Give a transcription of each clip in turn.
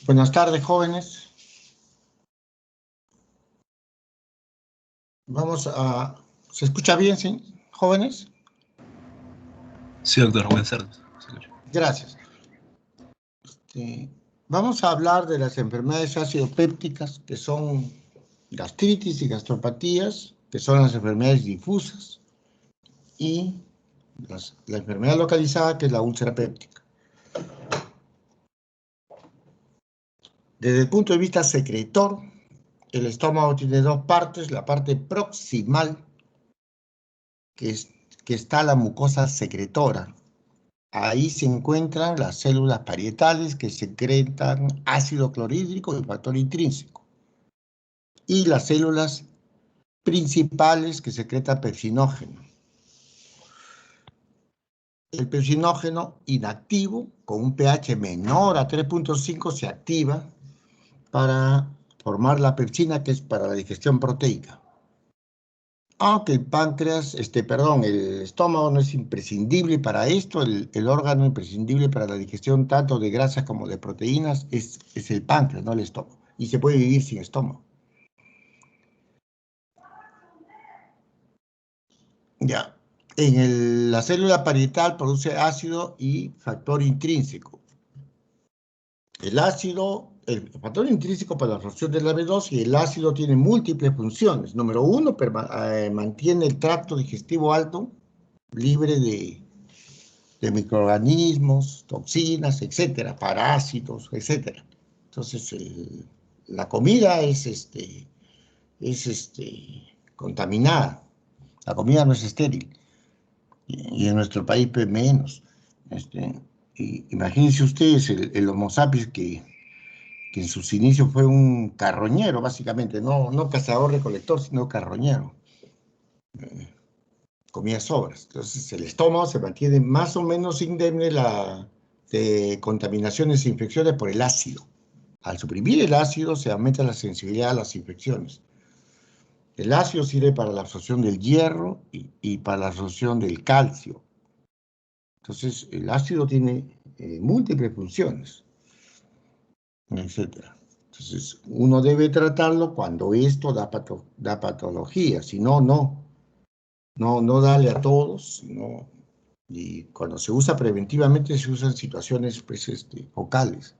Buenas tardes, jóvenes. ¿Se escucha bien, sí, jóvenes? Sí, doctor, buenas tardes. Gracias. Vamos a hablar de las enfermedades ácido-pépticas, que son gastritis y gastropatías, que son las enfermedades difusas, y la enfermedad localizada, que es la úlcera péptica. Desde el punto de vista secretor, el estómago tiene dos partes: la parte proximal, que está la mucosa secretora. Ahí se encuentran las células parietales que secretan ácido clorhídrico y factor intrínseco. Y las células principales que secretan pepsinógeno. El pepsinógeno inactivo, con un pH menor a 3.5, se activa para formar la pepsina, que es para la digestión proteica. Aunque el estómago no es imprescindible para esto, el órgano imprescindible para la digestión tanto de grasas como de proteínas es el páncreas, no el estómago. Y se puede vivir sin estómago. Ya. La célula parietal produce ácido y factor intrínseco. El factor intrínseco para la absorción de la B2, y el ácido tiene múltiples funciones. Número uno, mantiene el tracto digestivo alto, libre de microorganismos, toxinas, etcétera, parásitos, etcétera. Entonces, la comida es contaminada. La comida no es estéril. Y en nuestro país, pues, menos. Imagínense ustedes el Homo sapiens que en sus inicios fue un carroñero, básicamente, no cazador-recolector, sino carroñero. Comía sobras. Entonces, el estómago se mantiene más o menos indemne de contaminaciones e infecciones por el ácido. Al suprimir el ácido, se aumenta la sensibilidad a las infecciones. El ácido sirve para la absorción del hierro y para la absorción del calcio. Entonces, el ácido tiene múltiples funciones, etc. Entonces, uno debe tratarlo cuando esto da patología. Si no, no darle a todos, sino, y cuando se usa preventivamente, se usa en situaciones, pues, focales.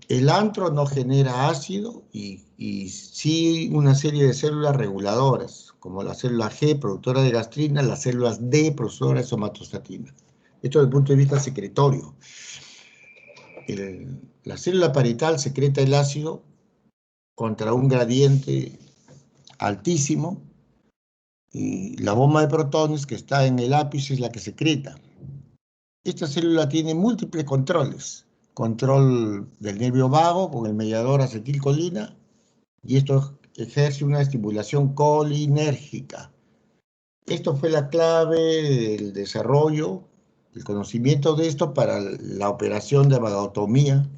El antro no genera ácido y sí una serie de células reguladoras, como la célula G, productora de gastrina, las células D, producedoras de somatostatina. Esto desde el punto de vista secretorio. La célula parietal secreta el ácido contra un gradiente altísimo, y la bomba de protones que está en el ápice es la que secreta. Esta célula tiene múltiples controles. Control del nervio vago con el mediador acetilcolina, y esto ejerce una estimulación colinérgica. Esto fue la clave del desarrollo, el conocimiento de esto para la operación de vagotomía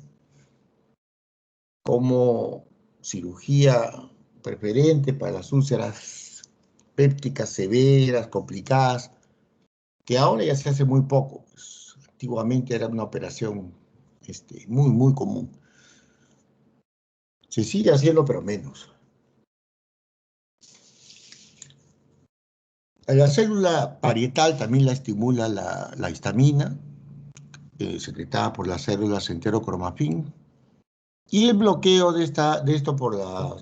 como cirugía preferente para las úlceras pépticas severas, complicadas, que ahora ya se hace muy poco. Pues, antiguamente era una operación muy, muy común. Se sigue haciendo, pero menos. A la célula parietal también la estimula la histamina, secretada por las células enterocromafin, y el bloqueo de esto por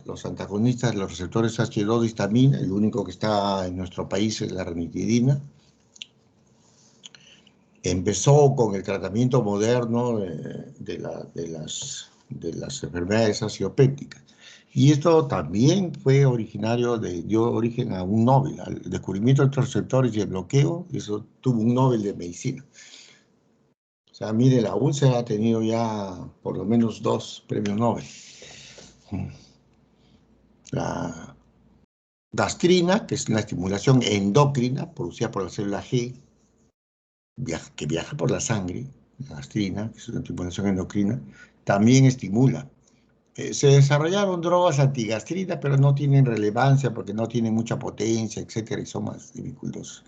los antagonistas de los receptores H2 de histamina. El único que está en nuestro país es la ranitidina. Empezó con el tratamiento moderno de las enfermedades ácido-pépticas. Y esto también dio origen a un Nobel, al descubrimiento de los receptores y el bloqueo. Eso tuvo un Nobel de medicina. O sea, mire, la úlcera ha tenido ya por lo menos 2 premios Nobel. La gastrina, que es una estimulación endocrina producida por la célula G, que viaja por la sangre. La gastrina, que es una estimulación endocrina, también estimula. Se desarrollaron drogas antigastrinas, pero no tienen relevancia porque no tienen mucha potencia, etcétera, y son más dificultosas.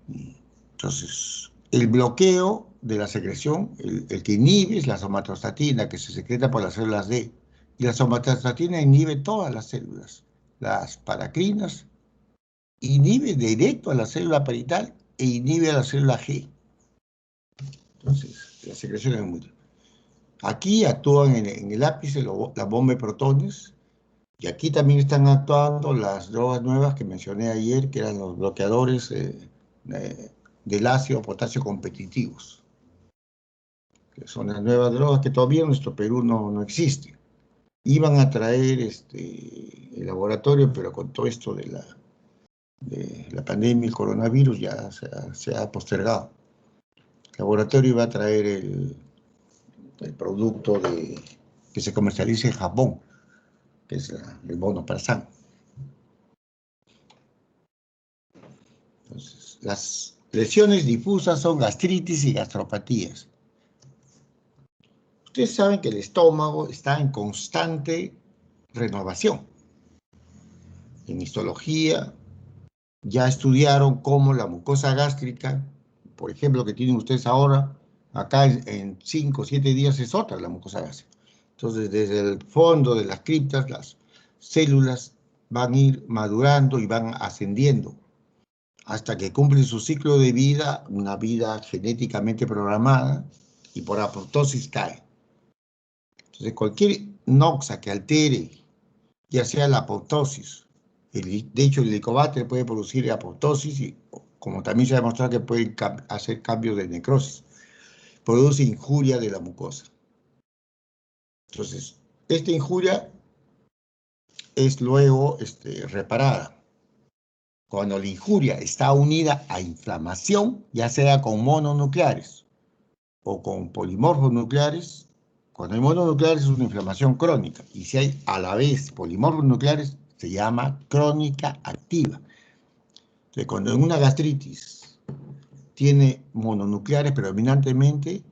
Entonces, el bloqueo de la secreción, el que inhibe es la somatostatina, que se secreta por las células D. Y la somatostatina inhibe todas las células. Las paracrinas inhibe directo a la célula parietal e inhibe a la célula G. Entonces, la secreción es muy... Aquí actúan en el ápice la bomba de protones, y aquí también están actuando las drogas nuevas que mencioné ayer, que eran los bloqueadores del ácido potasio competitivos, que son las nuevas drogas que todavía en nuestro Perú no existen. Iban a traer el laboratorio, pero con todo esto de la pandemia y el coronavirus ya se ha postergado. El laboratorio iba a traer el producto que se comercializa en Japón, que es el vonoprazan. Entonces, las lesiones difusas son gastritis y gastropatías. Ustedes saben que el estómago está en constante renovación. En histología ya estudiaron cómo la mucosa gástrica, por ejemplo, que tienen ustedes ahora, acá en 5 o 7 días es otra la mucosa gástrica. Entonces, desde el fondo de las criptas, las células van a ir madurando y van ascendiendo hasta que cumplen su ciclo de vida, una vida genéticamente programada, y por apoptosis cae. Entonces, cualquier noxa que altere, ya sea la apoptosis, de hecho el Helicobacter puede producir apoptosis, y como también se ha demostrado que puede hacer cambios de necrosis, produce injuria de la mucosa. Entonces, esta injuria es luego reparada. Cuando la injuria está unida a inflamación, ya sea con mononucleares o con polimorfos nucleares, cuando hay mononucleares es una inflamación crónica, y si hay a la vez polimorfos nucleares, se llama crónica activa. Entonces, cuando en una gastritis tiene mononucleares predominantemente,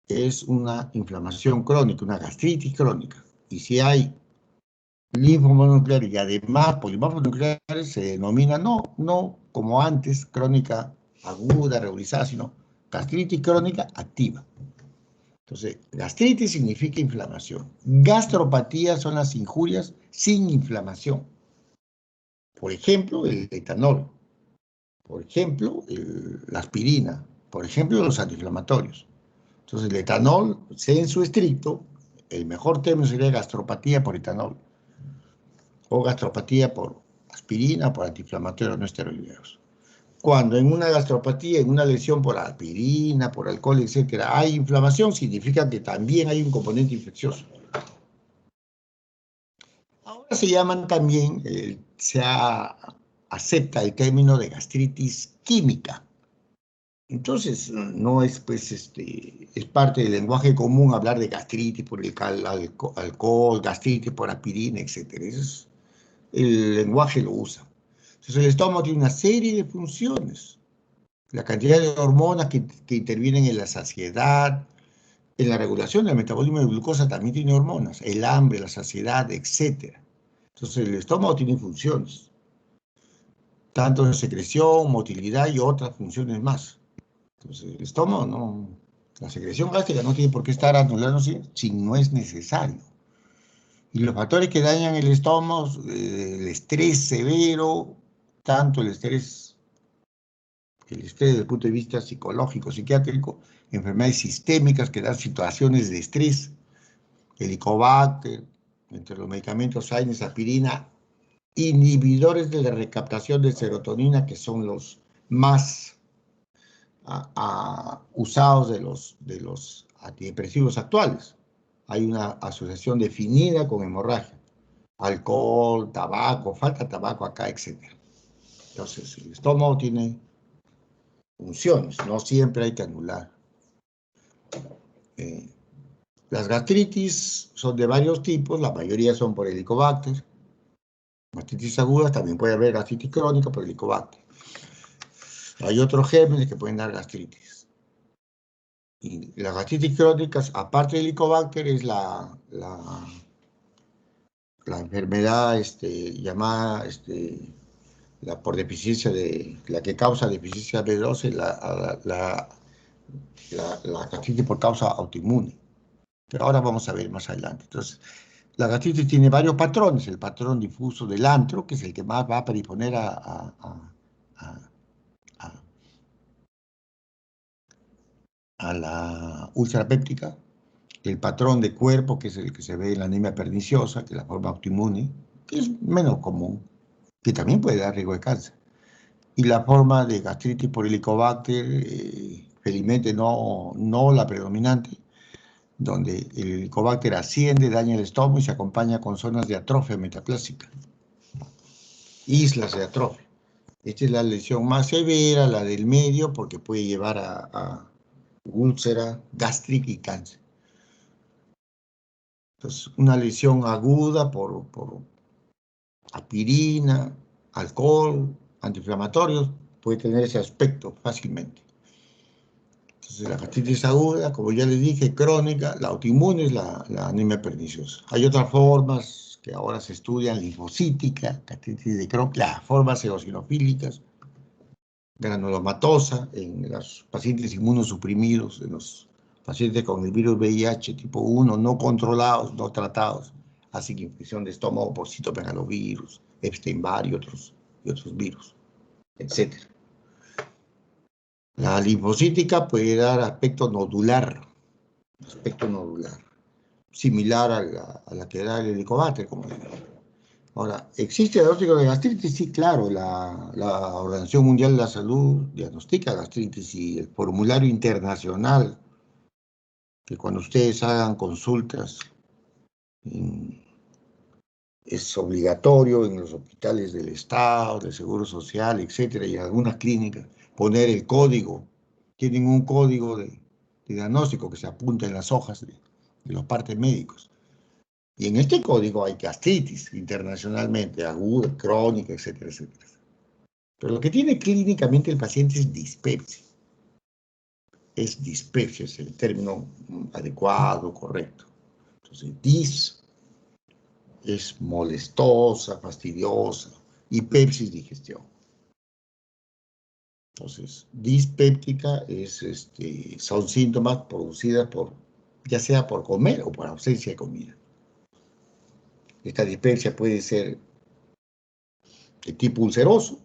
es una inflamación crónica, una gastritis crónica. Y si hay linfomononucleares y además polimorfos nucleares, se denomina no como antes, crónica aguda, regularizada, sino gastritis crónica activa. Entonces, gastritis significa inflamación. Gastropatía son las injurias sin inflamación. Por ejemplo, el etanol. Por ejemplo, la aspirina. Por ejemplo, los antiinflamatorios. Entonces, el etanol, en su estricto, el mejor término sería gastropatía por etanol, o gastropatía por aspirina, por antiinflamatorios no esteroideos. Cuando en una gastropatía, en una lesión por aspirina, por alcohol, etcétera, hay inflamación, significa que también hay un componente infeccioso. Ahora se llaman también, acepta el término de gastritis química. Entonces, no es, pues, es parte del lenguaje común hablar de gastritis por el alcohol, gastritis por aspirina, etcétera. El lenguaje lo usa. Entonces, el estómago tiene una serie de funciones. La cantidad de hormonas que intervienen en la saciedad, en la regulación del metabolismo de glucosa también tiene hormonas, el hambre, la saciedad, etc. Entonces, el estómago tiene funciones, tanto de secreción, motilidad y otras funciones más. Entonces, el estómago no, la secreción gástrica no tiene por qué estar anulándose si no es necesario. Y los factores que dañan el estómago, el estrés severo, tanto el estrés desde el punto de vista psicológico, psiquiátrico, enfermedades sistémicas que dan situaciones de estrés, Helicobacter, entre los medicamentos hay aspirina, inhibidores de la recaptación de serotonina, que son los más usados de los antidepresivos actuales. Hay una asociación definida con hemorragia, alcohol, tabaco, falta de tabaco acá, etc. Entonces, el estómago tiene funciones, no siempre hay que anular. Las gastritis son de varios tipos, la mayoría son por Helicobacter. Gastritis agudas, también puede haber gastritis crónica por Helicobacter. Hay otros gérmenes que pueden dar gastritis. Y las gastritis crónicas, aparte del Helicobacter, es la enfermedad llamada por deficiencia la que causa deficiencia B12, la gastritis por causa autoinmune. Pero ahora vamos a ver más adelante. Entonces, la gastritis tiene varios patrones. El patrón difuso del antro, que es el que más va a predisponer a la úlcera péptica. El patrón de cuerpo, que es el que se ve en la anemia perniciosa, que es la forma autoinmune, que es menos común, que también puede dar riesgo de cáncer. Y la forma de gastritis por Helicobacter, felizmente no la predominante, donde el Helicobacter asciende, daña el estómago y se acompaña con zonas de atrofia metaplásica, islas de atrofia. Esta es la lesión más severa, la del medio, porque puede llevar a úlcera gástrica y cáncer. Entonces, una lesión aguda por aspirina, alcohol, antiinflamatorios, puede tener ese aspecto fácilmente. Entonces, la gastritis aguda, como ya les dije, crónica, la autoinmune es la anemia perniciosa. Hay otras formas que ahora se estudian, linfocítica, gastritis de Crohn, las formas eosinofílicas, granulomatosa en los pacientes inmunosuprimidos, en los pacientes con el virus VIH tipo 1, no controlados, no tratados, así que infección de estómago por citomegalovirus, Epstein-Barr y otros virus, etc. La linfocítica puede dar aspecto nodular, similar a la que da el Helicobacter, como le digo. Ahora, ¿existe diagnóstico de gastritis? Sí, claro, la Organización Mundial de la Salud diagnostica gastritis y el formulario internacional, que cuando ustedes hagan consultas, es obligatorio en los hospitales del Estado, del Seguro Social, etcétera, y en algunas clínicas, poner el código. Tienen un código de diagnóstico que se apunta en las hojas de los partes médicos. Y en este código hay gastritis internacionalmente, aguda, crónica, etcétera, etcétera. Pero lo que tiene clínicamente el paciente es dispepsia. Es dispepsia, es el término adecuado, correcto. Entonces, es molestosa, fastidiosa, y pepsis, digestión. Entonces, dispéptica son síntomas producidos ya sea por comer o por ausencia de comida. Esta dispepsia puede ser de tipo ulceroso,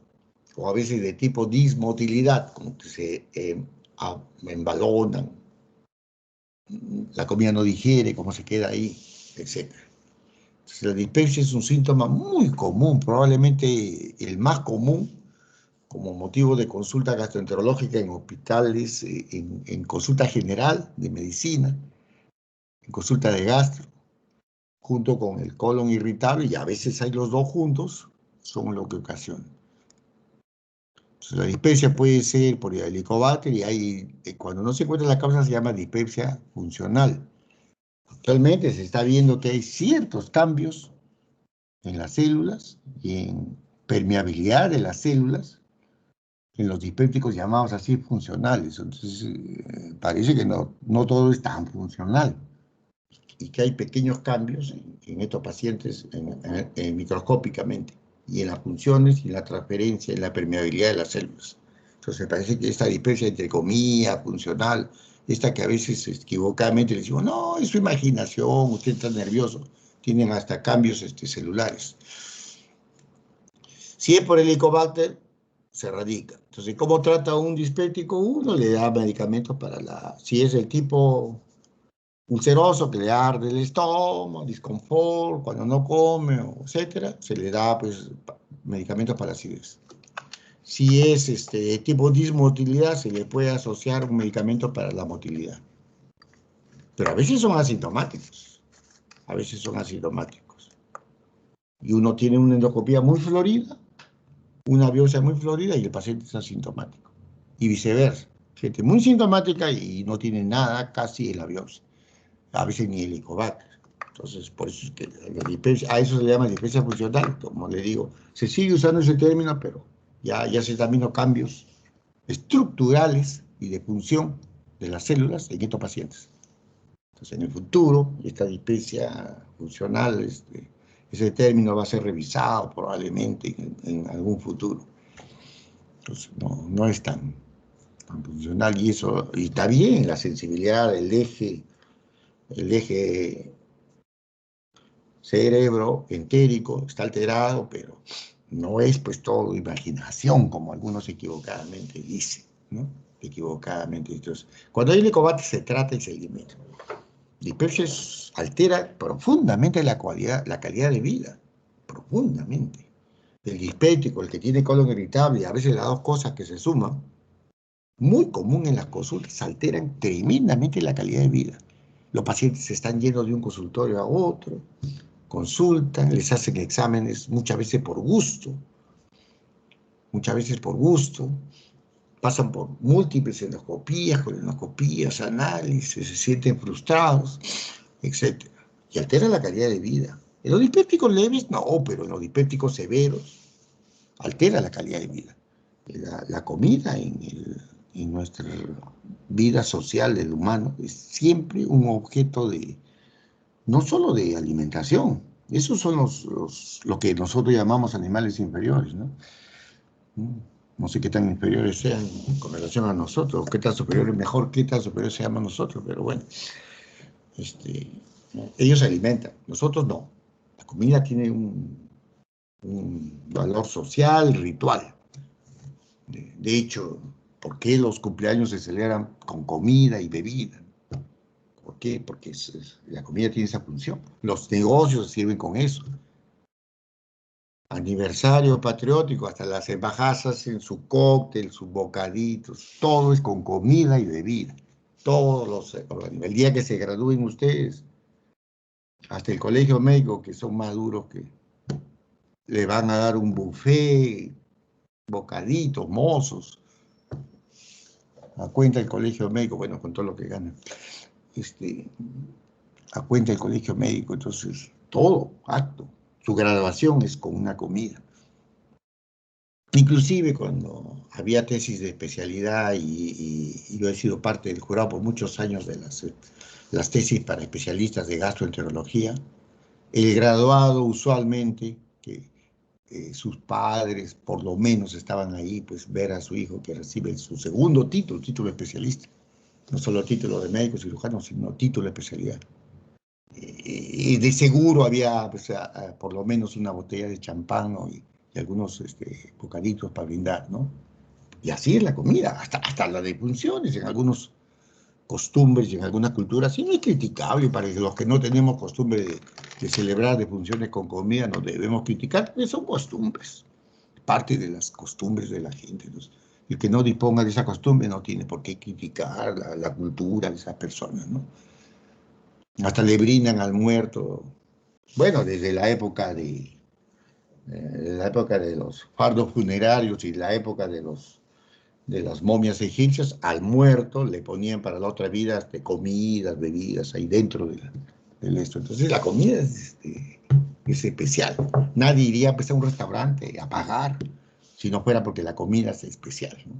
o a veces de tipo dismotilidad, como que se embalonan, la comida no digiere, como se queda ahí, etc. Entonces, la dispepsia es un síntoma muy común, probablemente el más común, como motivo de consulta gastroenterológica en hospitales, en consulta general de medicina, en consulta de gastro, junto con el colon irritable, y a veces hay los dos juntos, son lo que ocasiona. Entonces, la dispepsia puede ser por Helicobacter y cuando no se encuentra la causa se llama dispepsia funcional. Actualmente se está viendo que hay ciertos cambios en las células y en permeabilidad de las células, en los dispépticos llamados así funcionales. Entonces, parece que no todo es tan funcional y que hay pequeños cambios en estos pacientes microscópicamente y en las funciones y en la transferencia, en la permeabilidad de las células. Entonces, parece que esta dispepsia entre comillas funcional, esta que a veces equivocadamente le decimos, no, es su imaginación, usted está nervioso, tienen hasta cambios celulares. Si es por Helicobacter, se radica. Entonces, ¿cómo trata un dispéptico? Uno le da medicamentos si es el tipo ulceroso, que le arde el estómago, disconfort, cuando no come, etcétera, se le da pues medicamentos para acidez. Si es tipo dismotilidad, se le puede asociar un medicamento para la motilidad. Pero a veces son asintomáticos. Y uno tiene una endoscopía muy florida, una biopsia muy florida y el paciente es asintomático. Y viceversa. Gente muy sintomática y no tiene nada casi en la biopsia. A veces ni Helicobacter. Entonces, por eso es que a eso se le llama dispepsia funcional, como le digo. Se sigue usando ese término, pero ya se están viendo cambios estructurales y de función de las células en estos pacientes. Entonces, en el futuro, esta dispepsia funcional ese término va a ser revisado probablemente en algún futuro. Entonces, no es tan funcional y eso, y está bien, la sensibilidad, el eje cerebro entérico está alterado, pero no es pues todo imaginación, como algunos equivocadamente dicen, ¿no? Equivocadamente. Entonces, cuando hay licobate se trata y se limita. La hipersis altera profundamente la calidad de vida, profundamente. El dispéptico, el que tiene colon irritable, y a veces las dos cosas que se suman, muy común en las consultas, alteran tremendamente la calidad de vida. Los pacientes se están yendo de un consultorio a otro, consultan, les hacen exámenes muchas veces por gusto, pasan por múltiples endoscopías, colonoscopías, análisis, se sienten frustrados, etc. Y altera la calidad de vida. En los dispépticos leves, no, pero en los dispépticos severos, altera la calidad de vida. La comida en nuestra vida social del humano es siempre un objeto de, no solo de alimentación, esos son lo que nosotros llamamos animales inferiores, ¿no? No sé qué tan inferiores sean con relación a nosotros, qué tan superiores, mejor qué tan superiores seamos nosotros, pero bueno, ellos se alimentan, nosotros no. La comida tiene un valor social, ritual. De hecho, ¿por qué los cumpleaños se celebran con comida y bebida? ¿Por qué? Porque la comida tiene esa función. Los negocios sirven con eso. Aniversario patriótico, hasta las embajadas hacen su cóctel, sus bocaditos, todo es con comida y bebida. Todos los organismos. El día que se gradúen ustedes, hasta el colegio médico, que son más duros que le van a dar un buffet, bocaditos, mozos, a cuenta del colegio médico, bueno, con todo lo que ganan. A cuenta del colegio médico, entonces, todo, acto. Su graduación es con una comida. Inclusive cuando había tesis de especialidad y yo he sido parte del jurado por muchos años de las tesis para especialistas de gastroenterología, el graduado usualmente, que sus padres por lo menos estaban ahí, pues ver a su hijo que recibe su segundo título de especialista, no solo título de médico cirujano, sino título de especialidad. Y de seguro había pues, por lo menos una botella de champán, ¿no? y algunos bocaditos para brindar, ¿no? Y así es la comida, hasta la de funciones, en algunas costumbres y en algunas culturas, y no es criticable para los que no tenemos costumbre de celebrar defunciones con comida, no debemos criticar, porque son costumbres, parte de las costumbres de la gente. Entonces, el que no disponga de esa costumbre no tiene por qué criticar la cultura de esas personas, ¿no? Hasta le brindan al muerto, bueno, desde la época de los fardos funerarios y la época de las momias egipcias, al muerto le ponían para la otra vida comidas, bebidas ahí dentro del esto. Entonces la comida es especial. Nadie iría pues, a un restaurante a pagar si no fuera porque la comida es especial, ¿no?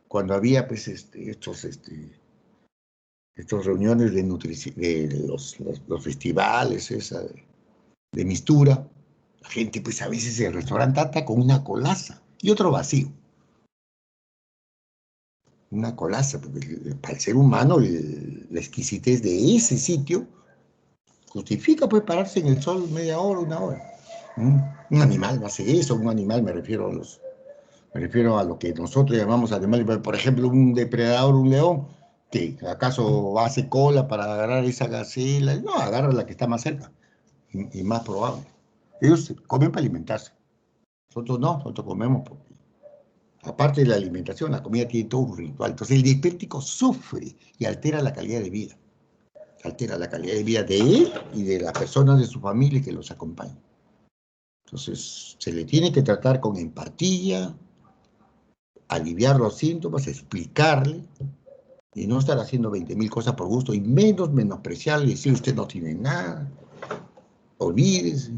Cuando había pues estas reuniones de los festivales, de mistura, la gente pues a veces el restaurante ata con una colaza y otro vacío. Una colaza, porque para el ser humano la exquisitez de ese sitio justifica pues pararse en el sol media hora, una hora. Un animal no hace eso, un animal me refiero a lo que nosotros llamamos animales, por ejemplo, un depredador, un león, que acaso hace cola para agarrar esa gacela, no, agarra la que está más cerca y más probable. Ellos comen para alimentarse, nosotros no, nosotros comemos porque aparte de la alimentación, la comida tiene todo un ritual. Entonces el dispéptico sufre y altera la calidad de vida. Altera la calidad de vida de él y de las personas de su familia que los acompañan. Entonces se le tiene que tratar con empatía, aliviar los síntomas, explicarle y no estar haciendo 20.000 cosas por gusto y menospreciarle y decir usted no tiene nada, olvídese.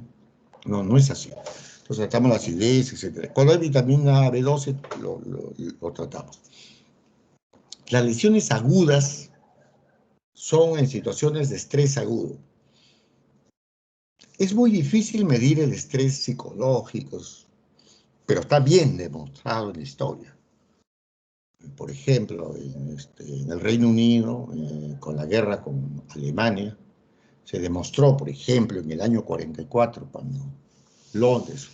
No, no es así. Entonces tratamos la acidez, etc. Cuando hay vitamina B12 lo tratamos. Las lesiones agudas son en situaciones de estrés agudo. Es muy difícil medir el estrés psicológico, pero está bien demostrado en la historia. Por ejemplo, en el Reino Unido, con la guerra con Alemania, se demostró, por ejemplo, en el año 44, cuando Londres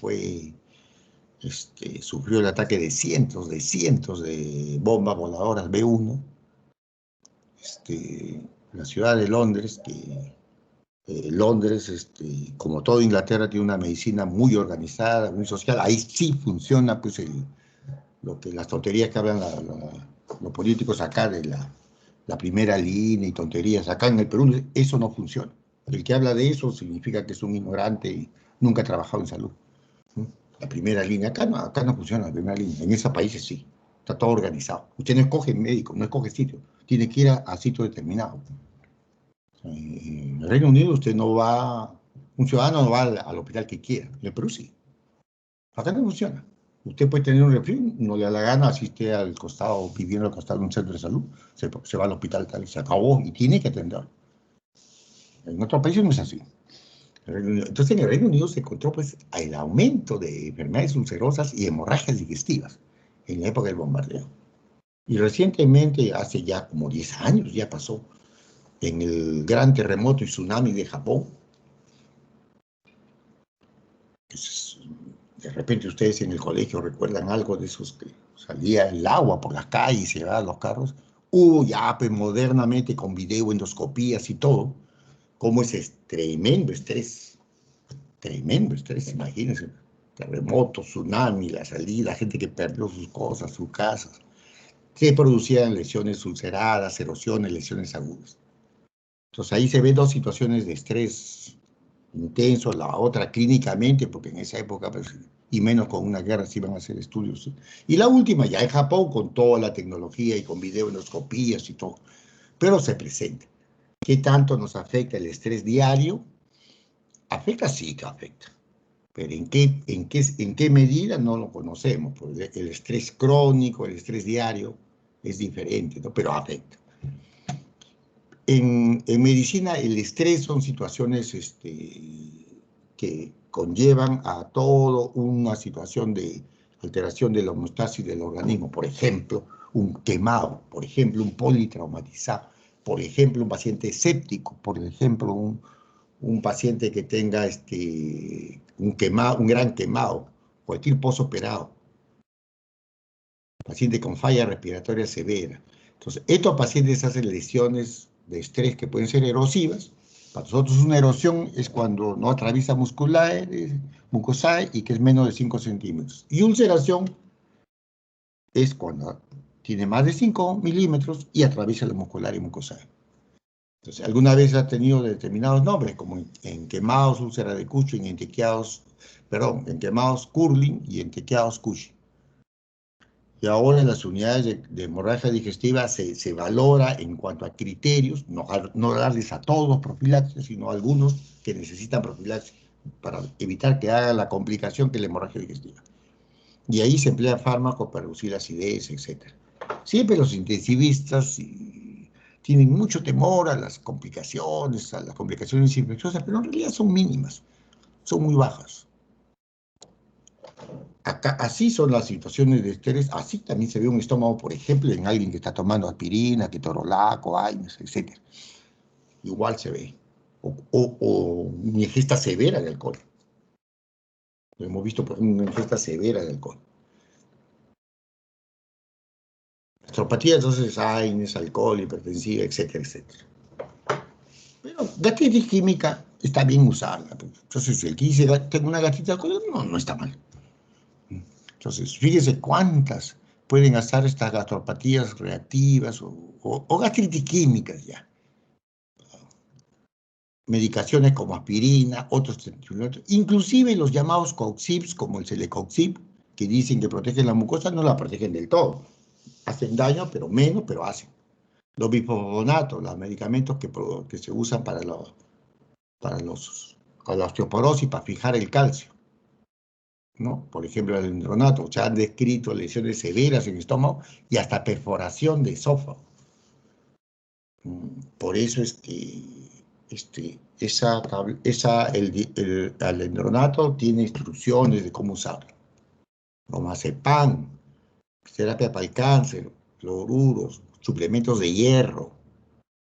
sufrió el ataque de cientos de bombas voladoras B-1, la ciudad de Londres, Londres, como toda Inglaterra, tiene una medicina muy organizada, muy social. Ahí sí funciona, pues, las tonterías que hablan los políticos acá de la primera línea y tonterías. Acá en el Perú eso no funciona. El que habla de eso significa que es un ignorante y nunca ha trabajado en salud. ¿No? La primera línea, acá no funciona la primera línea. En esos países sí. Está todo organizado. Usted no escoge médico, no escoge sitio. Tiene que ir a sitio determinado. En el Reino Unido usted no va, un ciudadano no va al hospital que quiera. En el Perú sí. Acá no funciona. Usted puede tener un resfrío, no le da la gana, asiste al costado, viviendo al costado de un centro de salud, se va al hospital tal, se acabó y tiene que atender. En otros países no es así. Entonces en el Reino Unido se encontró pues el aumento de enfermedades ulcerosas y hemorragias digestivas en la época del bombardeo. Y recientemente, hace ya como 10 años, ya pasó, en el gran terremoto y tsunami de Japón, de repente ustedes en el colegio recuerdan algo de esos que salía el agua por las calles y se llevaban los carros. Ya pues modernamente con video, endoscopías y todo, como ese tremendo estrés, imagínense, terremotos, tsunami, la salida, gente que perdió sus cosas, sus casas, se producían lesiones ulceradas, erosiones, lesiones agudas. Entonces ahí se ven dos situaciones de estrés intenso, la otra clínicamente, porque en esa época, pues, y menos con una guerra, se iban a hacer estudios. ¿Sí? Y la última, ya en Japón, con toda la tecnología y con videoendoscopías y todo, pero se presenta. ¿Qué tanto nos afecta el estrés diario? Afecta, sí que afecta, pero en qué medida no lo conocemos, porque el estrés crónico, el estrés diario es diferente, ¿no? Pero afecta. En medicina, el estrés son situaciones que conllevan a toda una situación de alteración de la homeostasis del organismo. Por ejemplo, un quemado, por ejemplo, un politraumatizado, por ejemplo, un paciente séptico, por ejemplo, un paciente que tenga un gran quemado, cualquier postoperado, paciente con falla respiratoria severa. Entonces, estos pacientes hacen lesiones de estrés que pueden ser erosivas. Para nosotros una erosión es cuando no atraviesa mucosae y que es menos de 5 centímetros. Y ulceración es cuando tiene más de 5 milímetros y atraviesa la muscular y mucosae. Entonces, alguna vez ha tenido determinados nombres, como en quemados, úlcera de Cushing, en quemados Curling y en tequiados Cushing. Y ahora en las unidades de hemorragia digestiva se valora en cuanto a criterios, no darles a todos profilaxis, sino a algunos que necesitan profilaxis para evitar que haga la complicación que es la hemorragia digestiva. Y ahí se emplea fármacos para reducir la acidez, etc. Siempre los intensivistas tienen mucho temor a las complicaciones infecciosas, pero en realidad son mínimas, son muy bajas. Acá, así son las situaciones de estrés, así también se ve un estómago, por ejemplo, en alguien que está tomando aspirina, ketorolaco, AINES, etc. Igual se ve. O una ingesta severa de alcohol. Lo hemos visto por una ingesta severa de alcohol. Astropatía, entonces, AINES, alcohol, hipertensiva, etcétera, etcétera. Pero gastritis química está bien usarla. Entonces, si el que dice tengo una gastritis alcohólica, no está mal. Entonces, fíjese cuántas pueden estar estas gastropatías reactivas o gastritis químicas ya. Medicaciones como aspirina, otros inclusive los llamados coxips, como el celecoxib, que dicen que protegen la mucosa, no la protegen del todo. Hacen daño, pero menos, pero hacen. Los bifosfonatos, los medicamentos que se usan para la osteoporosis, para fijar el calcio, ¿no? Por ejemplo, el endronato, se han descrito lesiones severas en el estómago y hasta perforación de esófago. Por eso es que el alendronato tiene instrucciones de cómo usarlo. Bromazepam, terapia para el cáncer, cloruros, suplementos de hierro,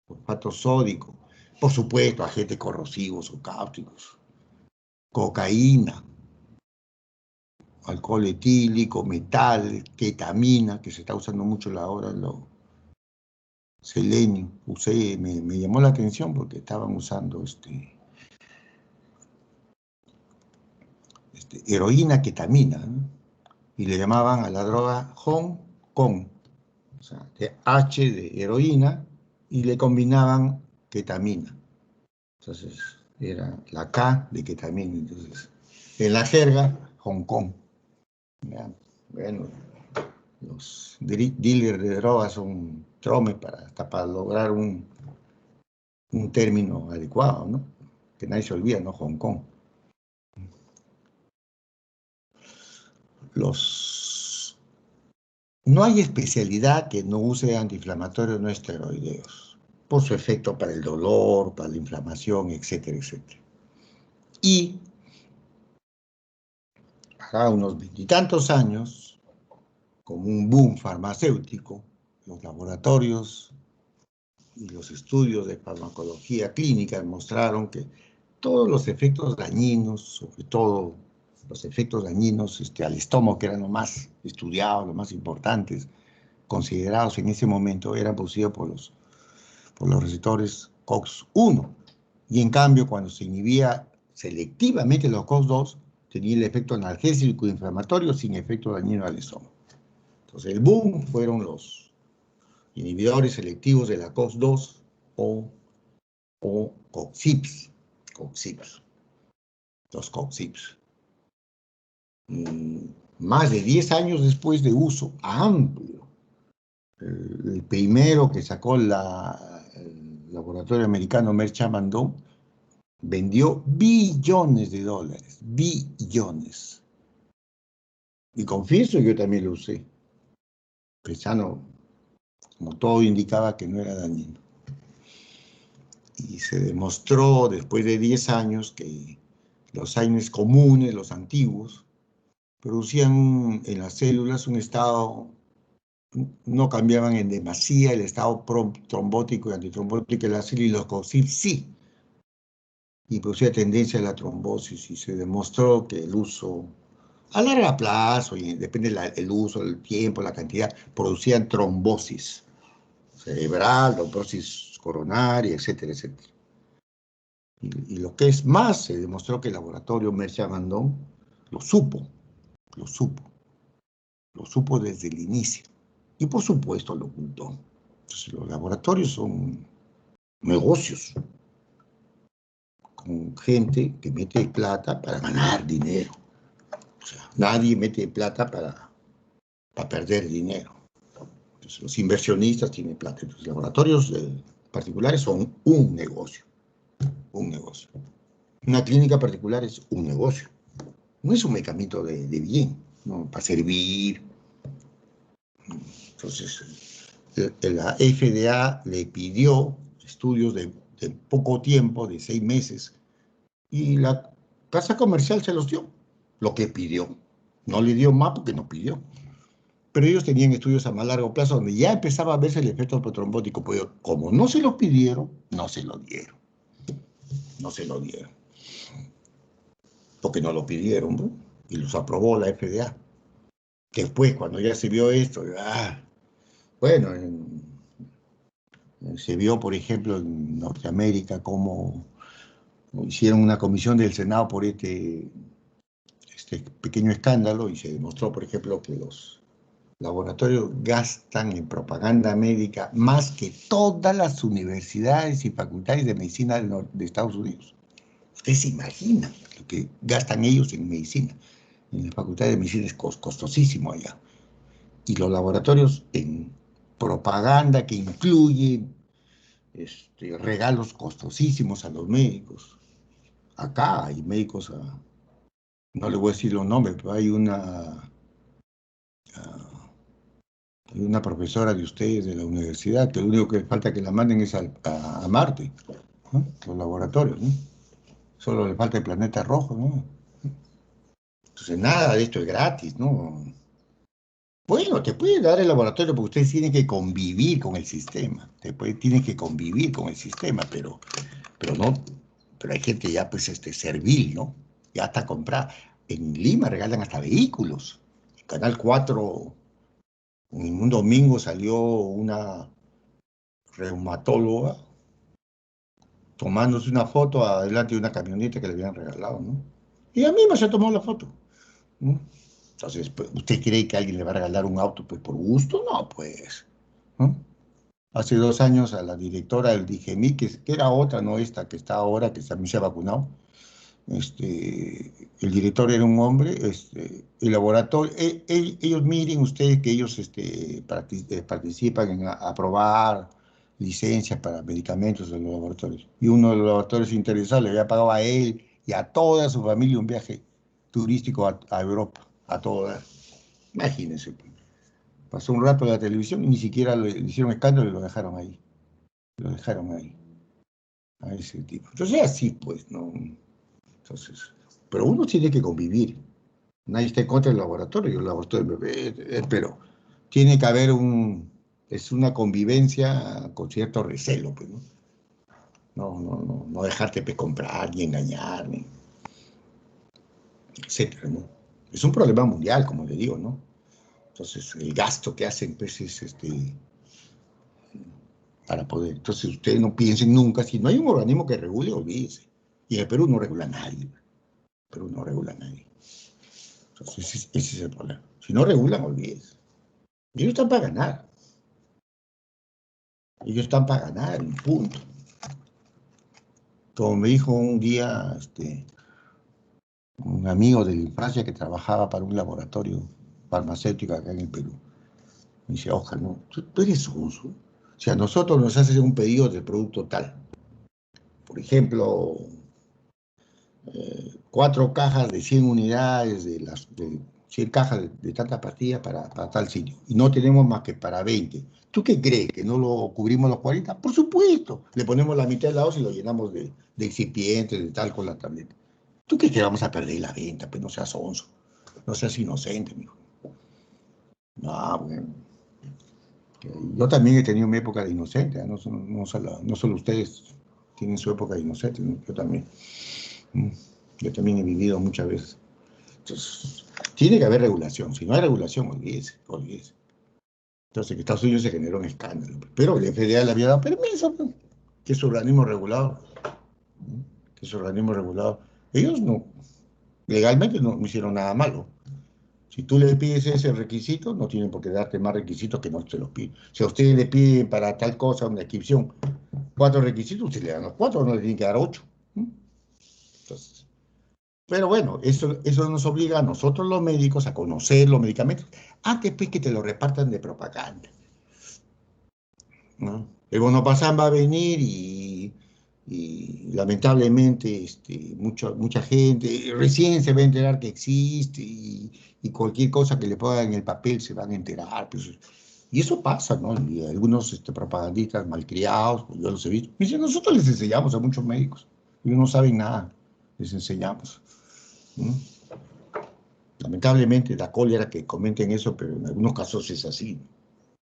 fosfato sódico, por supuesto, agentes corrosivos o cáusticos, cocaína, alcohol etílico, metal, ketamina, que se está usando mucho ahora, selenio. Me llamó la atención porque estaban usando heroína, ketamina, ¿no? Y le llamaban a la droga Hong Kong, o sea, de H de heroína, y le combinaban ketamina. Entonces, era la K de ketamina. Entonces, en la jerga, Hong Kong. ¿Ya? Bueno, los dealers de drogas son tromes hasta para lograr un término adecuado, ¿no? Que nadie se olvida, ¿no? Hong Kong. No hay especialidad que no use antiinflamatorios no esteroideos, por su efecto para el dolor, para la inflamación, etcétera, etcétera. Y hace unos 20 y tantos años, como un boom farmacéutico, los laboratorios y los estudios de farmacología clínica mostraron que todos los efectos dañinos, sobre todo los efectos dañinos al estómago, que eran los más estudiados, los más importantes, considerados en ese momento, eran producidos por los receptores COX-1. Y en cambio, cuando se inhibía selectivamente los COX-2, tenía el efecto analgésico e inflamatorio sin efecto dañino al estómago. Entonces, el boom fueron los inhibidores selectivos de la COX-2 o COX-IPs. Los COX-IPs. Más de 10 años después de uso amplio, el primero que sacó el laboratorio americano Merck Chapman Dow vendió billones de dólares, billones. Y confieso, yo también lo usé, pensando, como todo indicaba, que no era dañino. Y se demostró después de 10 años que los AINES comunes, los antiguos, producían en las células un estado, no cambiaban en demasía el estado trombótico y antitrombótico de la célula, y los COX-IPs sí, y producía tendencia a la trombosis, y se demostró que el uso a largo plazo, y depende del uso, el tiempo, la cantidad, producían trombosis cerebral, trombosis coronaria, etcétera, etcétera. Y lo que es más, se demostró que el laboratorio Merck Chapman Dow lo supo desde el inicio. Y por supuesto lo ocultó. Entonces los laboratorios son negocios con gente que mete plata para ganar dinero. O sea, nadie mete plata para perder dinero. Entonces los inversionistas tienen plata. Los laboratorios particulares son un negocio. Un negocio. Una clínica particular es un negocio. No es un medicamento de bien, ¿no? Para servir. Entonces, la FDA le pidió estudios de poco tiempo, de 6 meses, y la casa comercial se los dio, lo que pidió. No le dio más porque no pidió. Pero ellos tenían estudios a más largo plazo donde ya empezaba a verse el efecto trombótico, pero como no se los pidieron, no se lo dieron. No se lo dieron. Porque no lo pidieron, ¿no? Y los aprobó la FDA. Después, cuando ya se vio esto, bueno, se vio, por ejemplo, en Norteamérica cómo hicieron una comisión del Senado por este pequeño escándalo, y se demostró, por ejemplo, que los laboratorios gastan en propaganda médica más que todas las universidades y facultades de medicina de Estados Unidos. Usted se imagina lo que gastan ellos en medicina. En la facultad de medicina es costosísimo allá. Y los laboratorios en propaganda que incluye regalos costosísimos a los médicos. Acá hay médicos, no le voy a decir los nombres, pero hay una profesora de ustedes de la universidad que lo único que falta que la manden es a Marte. ¿no? Los laboratorios, ¿no? Solo le falta el planeta rojo, ¿no? Entonces nada de esto es gratis, ¿no? Bueno, te puede dar el laboratorio porque ustedes tienen que convivir con el sistema. Tienen que convivir con el sistema, pero no, pero hay gente ya pues servil, ¿no? Ya está comprada. En Lima regalan hasta vehículos. En Canal 4, en un domingo salió una reumatóloga tomándose una foto adelante de una camioneta que le habían regalado, ¿no? Y a mí me se tomó la foto, ¿no? Entonces, pues, ¿usted cree que alguien le va a regalar un auto pues, por gusto? No, pues, ¿no? Hace 2 años a la directora del DIGEMI, que era otra, no esta que está ahora, que también se ha vacunado, el director era un hombre, el laboratorio, ellos miren ustedes que ellos participan en aprobar licencias para medicamentos en los laboratorios. Y uno de los laboratorios interesados le había pagado a él y a toda su familia un viaje turístico a Europa, a toda. Imagínense, pues. Pasó un rato en la televisión y ni siquiera le hicieron escándalo y lo dejaron ahí. Lo dejaron ahí, a ese tipo. Entonces, así pues, ¿no? Entonces, pero uno tiene que convivir. Nadie está en contra del laboratorio, el laboratorio, pero tiene que haber es una convivencia con cierto recelo, pues, ¿no? No dejarte pues, comprar ni engañar, ni, etcétera, ¿no? Es un problema mundial, como le digo, ¿no? Entonces, el gasto que hacen, pues, es para poder. Entonces, ustedes no piensen nunca, si no hay un organismo que regule, olvídese. Y en el Perú no regula a nadie. El Perú no regula a nadie. Entonces, ese es el problema. Si no regulan, olvídese. Ellos están para ganar. Ellos están para ganar, un punto. Como me dijo un día un amigo de la infancia que trabajaba para un laboratorio farmacéutico acá en el Perú. Me dice, Oscar, no, tú eres sonso. O sea, nosotros nos hacen un pedido de producto tal. Por ejemplo, 4 cajas de 100 unidades de 100 cajas de tantas pastillas para tal sitio. Y no tenemos más que para 20. ¿Tú qué crees? ¿Que no lo cubrimos los 40? Por supuesto. Le ponemos la mitad de la dosis y lo llenamos de excipientes, de tal con la tableta. ¿Tú crees que vamos a perder la venta? Pues no seas onzo. No seas inocente, mijo. No, bueno. Yo también he tenido mi época de inocente. No solo ustedes tienen su época de inocente, ¿no? Yo también. Yo también he vivido muchas veces. Entonces, tiene que haber regulación. Si no hay regulación, olvídese, olvídese. Entonces, en Estados Unidos se generó un escándalo. Pero el FDA le había dado permiso, pues, que es organismo regulado. Que es organismo regulado. Ellos no, legalmente no hicieron nada malo. Si tú le pides ese requisito, no tienen por qué darte más requisitos que no te los piden. Si a ustedes le piden para tal cosa, una inscripción, 4 requisitos, usted le dan los 4, no le tienen que dar 8. Entonces, pero bueno, eso nos obliga a nosotros los médicos a conocer los medicamentos antes pues, que te lo repartan de propaganda, ¿no? El Bonopazán va a venir y lamentablemente mucha gente recién se va a enterar que existe y cualquier cosa que le pongan en el papel se van a enterar. Pues, y eso pasa, ¿no? Y algunos propagandistas malcriados, pues yo los he visto. Me dicen, nosotros les enseñamos a muchos médicos, ellos no saben nada, les enseñamos. ¿No? Lamentablemente da cólera que comenten eso, pero en algunos casos es así.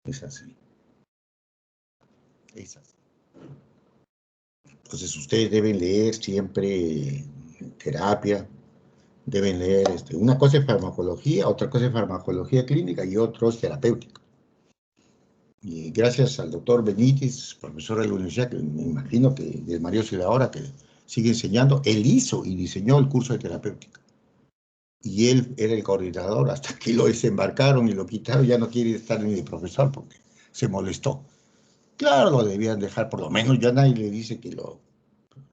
Es así. Es así. Entonces ustedes deben leer siempre terapia, deben leer, una cosa es farmacología, otra cosa es farmacología clínica y otro es terapéutica. Y gracias al doctor Benítez, profesor de la universidad, que me imagino que del Mario Ciudad que sigue enseñando, él hizo y diseñó el curso de terapéutica. Y él era el coordinador hasta que lo desembarcaron y lo quitaron, ya no quiere estar ni de profesor porque se molestó. Claro, lo debían dejar, por lo menos ya nadie le dice que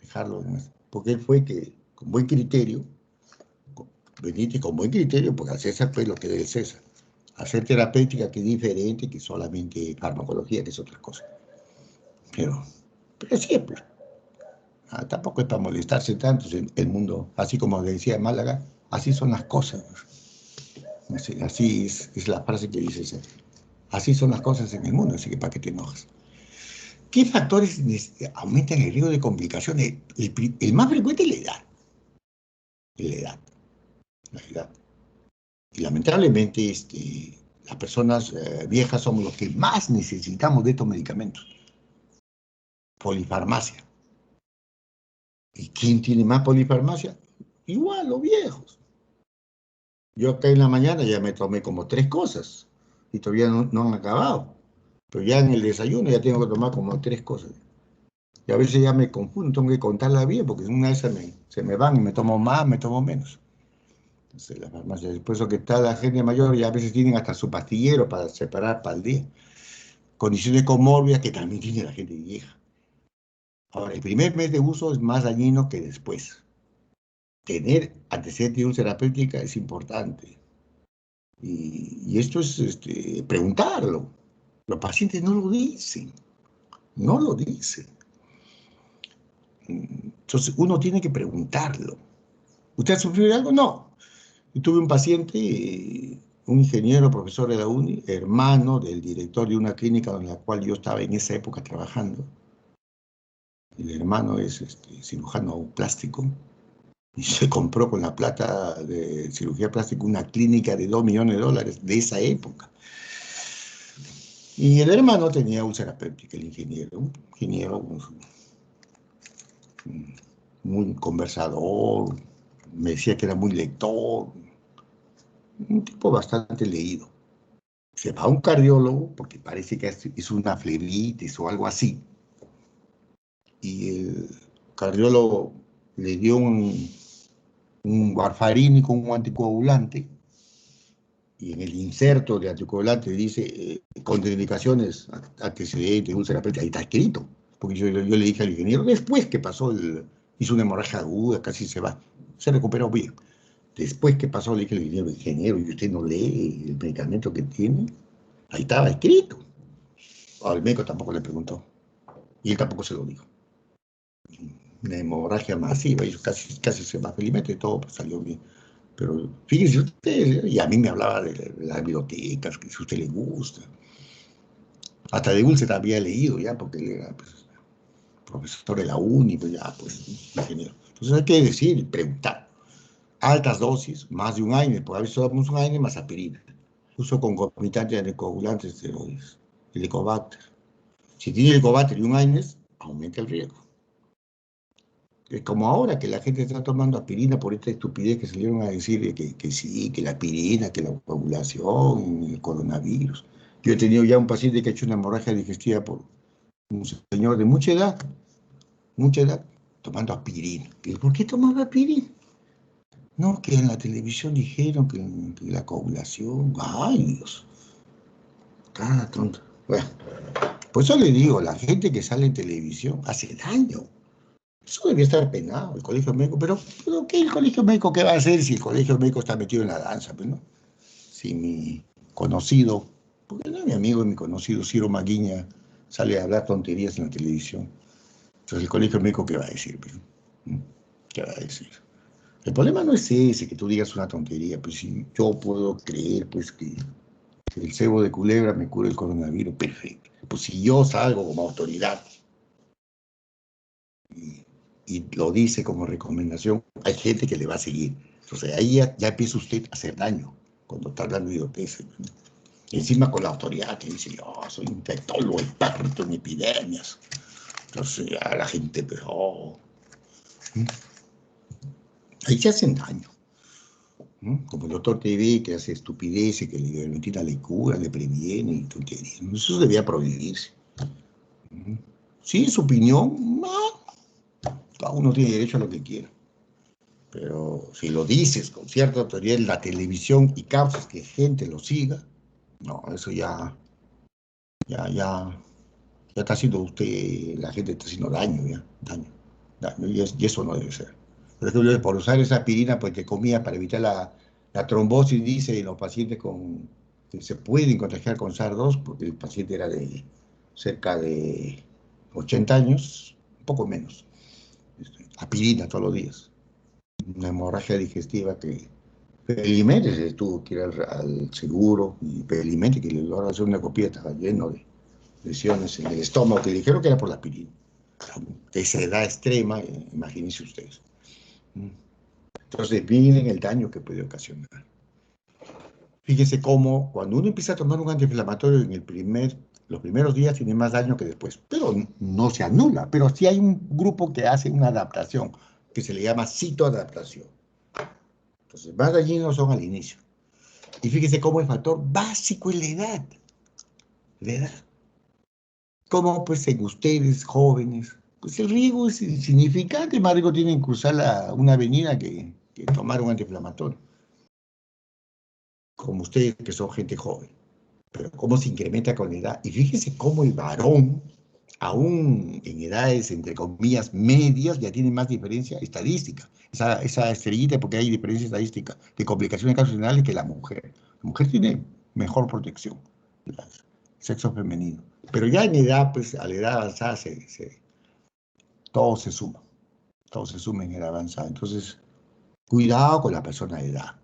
dejarlo, porque él fue que, con buen criterio, Benítez con buen criterio, porque al César fue lo que debe el César. Hacer terapéutica que es diferente que solamente farmacología, que es otra cosa. Pero siempre. Tampoco es para molestarse tanto en el mundo, así como decía Málaga, así son las cosas. Así es la frase que dice ese. Así son las cosas en el mundo, así que para qué te enojas. ¿Qué factores aumentan el riesgo de complicaciones? El más frecuente es la edad. La edad. La edad. Y lamentablemente las personas viejas somos los que más necesitamos de estos medicamentos. Polifarmacia. ¿Y quién tiene más polifarmacia? Igual, los viejos. Yo acá en la mañana ya me tomé como 3 cosas y todavía no han acabado. Pero ya en el desayuno ya tengo que tomar como 3 cosas. Y a veces ya me confundo, tengo que contarla bien porque una vez se me van y me tomo más, me tomo menos. Entonces, la farmacia, después eso que está la gente mayor y a veces tienen hasta su pastillero para separar para el día. Condiciones comórbidas que también tiene la gente vieja. Ahora, el primer mes de uso es más dañino que después. Tener antecedentes de úlcera péptica es importante. Y esto es preguntarlo. Los pacientes no lo dicen, no lo dicen. Entonces uno tiene que preguntarlo. ¿Usted ha sufrido de algo? No. Yo tuve un paciente, un ingeniero, profesor de la UNI, hermano del director de una clínica en la cual yo estaba en esa época trabajando. El hermano es cirujano plástico y se compró con la plata de cirugía plástica una clínica de $2 millones de esa época. Y el hermano tenía úlcera péptica, el ingeniero, un ingeniero muy conversador, me decía que era muy lector, un tipo bastante leído. Se va a un cardiólogo porque parece que es una flebitis o algo así. Y el cardiólogo le dio un warfarín con un anticoagulante. Y en el inserto de anticoagulante dice contraindicaciones, antecedentes, úlcera péptica, ahí está escrito. Porque yo le dije al ingeniero, después que pasó, hizo una hemorragia aguda, casi se recuperó bien. Después que pasó, le dije al ingeniero, ¿y usted no lee el medicamento que tiene? Ahí estaba escrito. Al médico tampoco le preguntó. Y él tampoco se lo dijo. Una hemorragia masiva, y casi se va felizmente y todo salió bien. Pero fíjense ustedes, y a mí me hablaba de las bibliotecas, que si a usted le gusta. Hasta de úlcera había leído ya, porque él era pues, profesor de la UNI, pues ya, pues, ingeniero. Entonces hay que decir, preguntar. Altas dosis, más de un AINE, porque a veces tomamos un AINE más aspirina. Uso concomitante de anticoagulantes esteroides, el Helicobacter. Si tiene el Helicobacter y un AINES, aumenta el riesgo. Es como ahora que la gente está tomando aspirina por esta estupidez que salieron a decir que sí, que la aspirina, que la coagulación, el coronavirus. Yo he tenido ya un paciente que ha hecho una hemorragia digestiva por un señor de mucha edad, tomando aspirina. ¿Y por qué tomaba aspirina? No, que en la televisión dijeron que la coagulación, ay Dios, cada tonto. Bueno, por eso le digo, la gente que sale en televisión hace daño. Eso debía estar penado, el colegio médico, pero ¿qué el colegio médico qué va a hacer si el colegio médico está metido en la danza? Pues, ¿no? Si mi conocido, porque no es mi amigo, es mi conocido, Ciro Maguiña, sale a hablar tonterías en la televisión. Entonces el colegio médico, ¿qué va a decir? Pues, ¿no? ¿Qué va a decir? El problema no es ese, que tú digas una tontería, pues si yo puedo creer, pues que el cebo de culebra me cura el coronavirus, perfecto. Pues si yo salgo como autoridad y lo dice como recomendación, hay gente que le va a seguir. Entonces ahí ya empieza usted a hacer daño cuando está hablando de idioteces. Y encima con la autoridad que dice, yo soy infectólogo, experto en epidemias. Entonces ya la gente, pues, oh. Ahí se hacen daño. Como el doctor TV que hace estupideces, que le mentira le cura, le previene y tonterías. Eso debía prohibirse. Sí, su opinión, no. Cada uno tiene derecho a lo que quiera. Pero si lo dices con cierta autoridad en la televisión y causas que gente lo siga, no, eso ya está haciendo usted, la gente está haciendo daño, daño, y eso no debe ser. Por ejemplo, por usar esa aspirina, pues que comía para evitar la trombosis, dice, en los pacientes que se pueden contagiar con SARS-2, porque el paciente era de cerca de 80 años, un poco menos, aspirina todos los días, una hemorragia digestiva que felizmente se tuvo que ir al seguro, y felizmente que le lograron hacer una copia, estaba lleno lesiones en el estómago, que dijeron que era por la aspirina. De esa edad extrema, imagínense ustedes. Entonces, miren el daño que puede ocasionar. Fíjese cómo cuando uno empieza a tomar un antiinflamatorio los primeros días tiene más daño que después, pero no se anula, pero sí hay un grupo que hace una adaptación, que se le llama citoadaptación. Entonces, más dañinos son al inicio. Y fíjese cómo el factor básico es la edad. La edad. Como pues en ustedes, jóvenes, pues el riesgo es insignificante, más riesgo tienen que cruzar una avenida que tomar un antiinflamatorio. Como ustedes que son gente joven. Pero cómo se incrementa con la edad. Y fíjese cómo el varón, aún en edades, entre comillas, medias, ya tiene más diferencia estadística. Esa estrellita, porque hay diferencia estadística de complicaciones cardiovasculares que la mujer. La mujer tiene mejor protección, el sexo femenino. Pero ya en edad, pues a la edad avanzada, todo se suma. Todo se suma en edad avanzada. Entonces, cuidado con la persona de edad.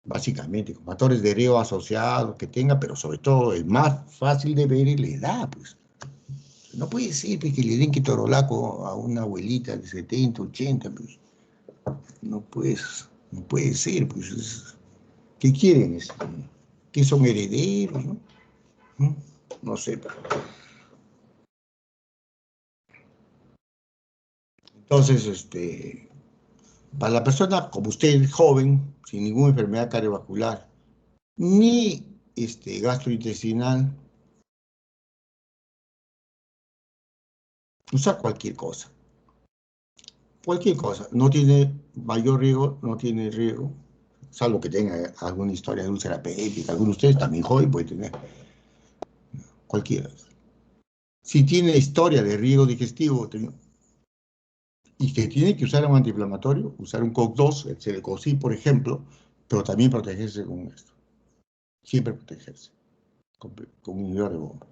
Básicamente, con factores de riesgo asociados que tenga, pero sobre todo el más fácil de ver es la edad, pues. No puede ser pues, que le den ketorolaco a una abuelita de 70, 80, pues. No puede ser, pues. ¿Qué quieren? ¿Que son herederos, no? No sé, pero... Entonces, para la persona como usted, joven, sin ninguna enfermedad cardiovascular, ni gastrointestinal, usar cualquier cosa. Cualquier cosa. No tiene mayor riesgo, no tiene riesgo, salvo que tenga alguna historia de úlcera péptica. Algunos de ustedes también joven puede tener. Cualquiera. Si tiene historia de riesgo digestivo y que tiene que usar un antiinflamatorio, usar un COX-2, el Celecoxib, por ejemplo, pero también protegerse con esto. Siempre protegerse con un inhibidor de bomba.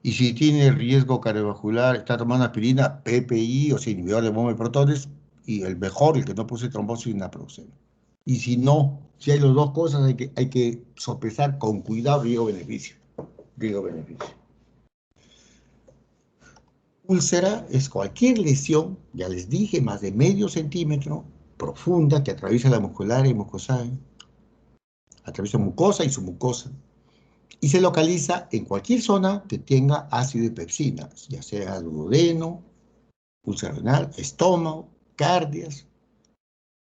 Y si tiene riesgo cardiovascular, está tomando aspirina, PPI, o sea, inhibidor de bomba de protones, y el mejor, el que no produce trombosis, naproxeno. Y si no, si hay las dos cosas, hay que sopesar con cuidado riesgo-beneficio. Riesgo-beneficio. Úlcera es cualquier lesión, ya les dije, más de medio centímetro, profunda, que atraviesa la muscular y mucosa, atraviesa mucosa y submucosa, y se localiza en cualquier zona que tenga ácido de pepsina, ya sea duodeno, úlcera renal, estómago, cardias,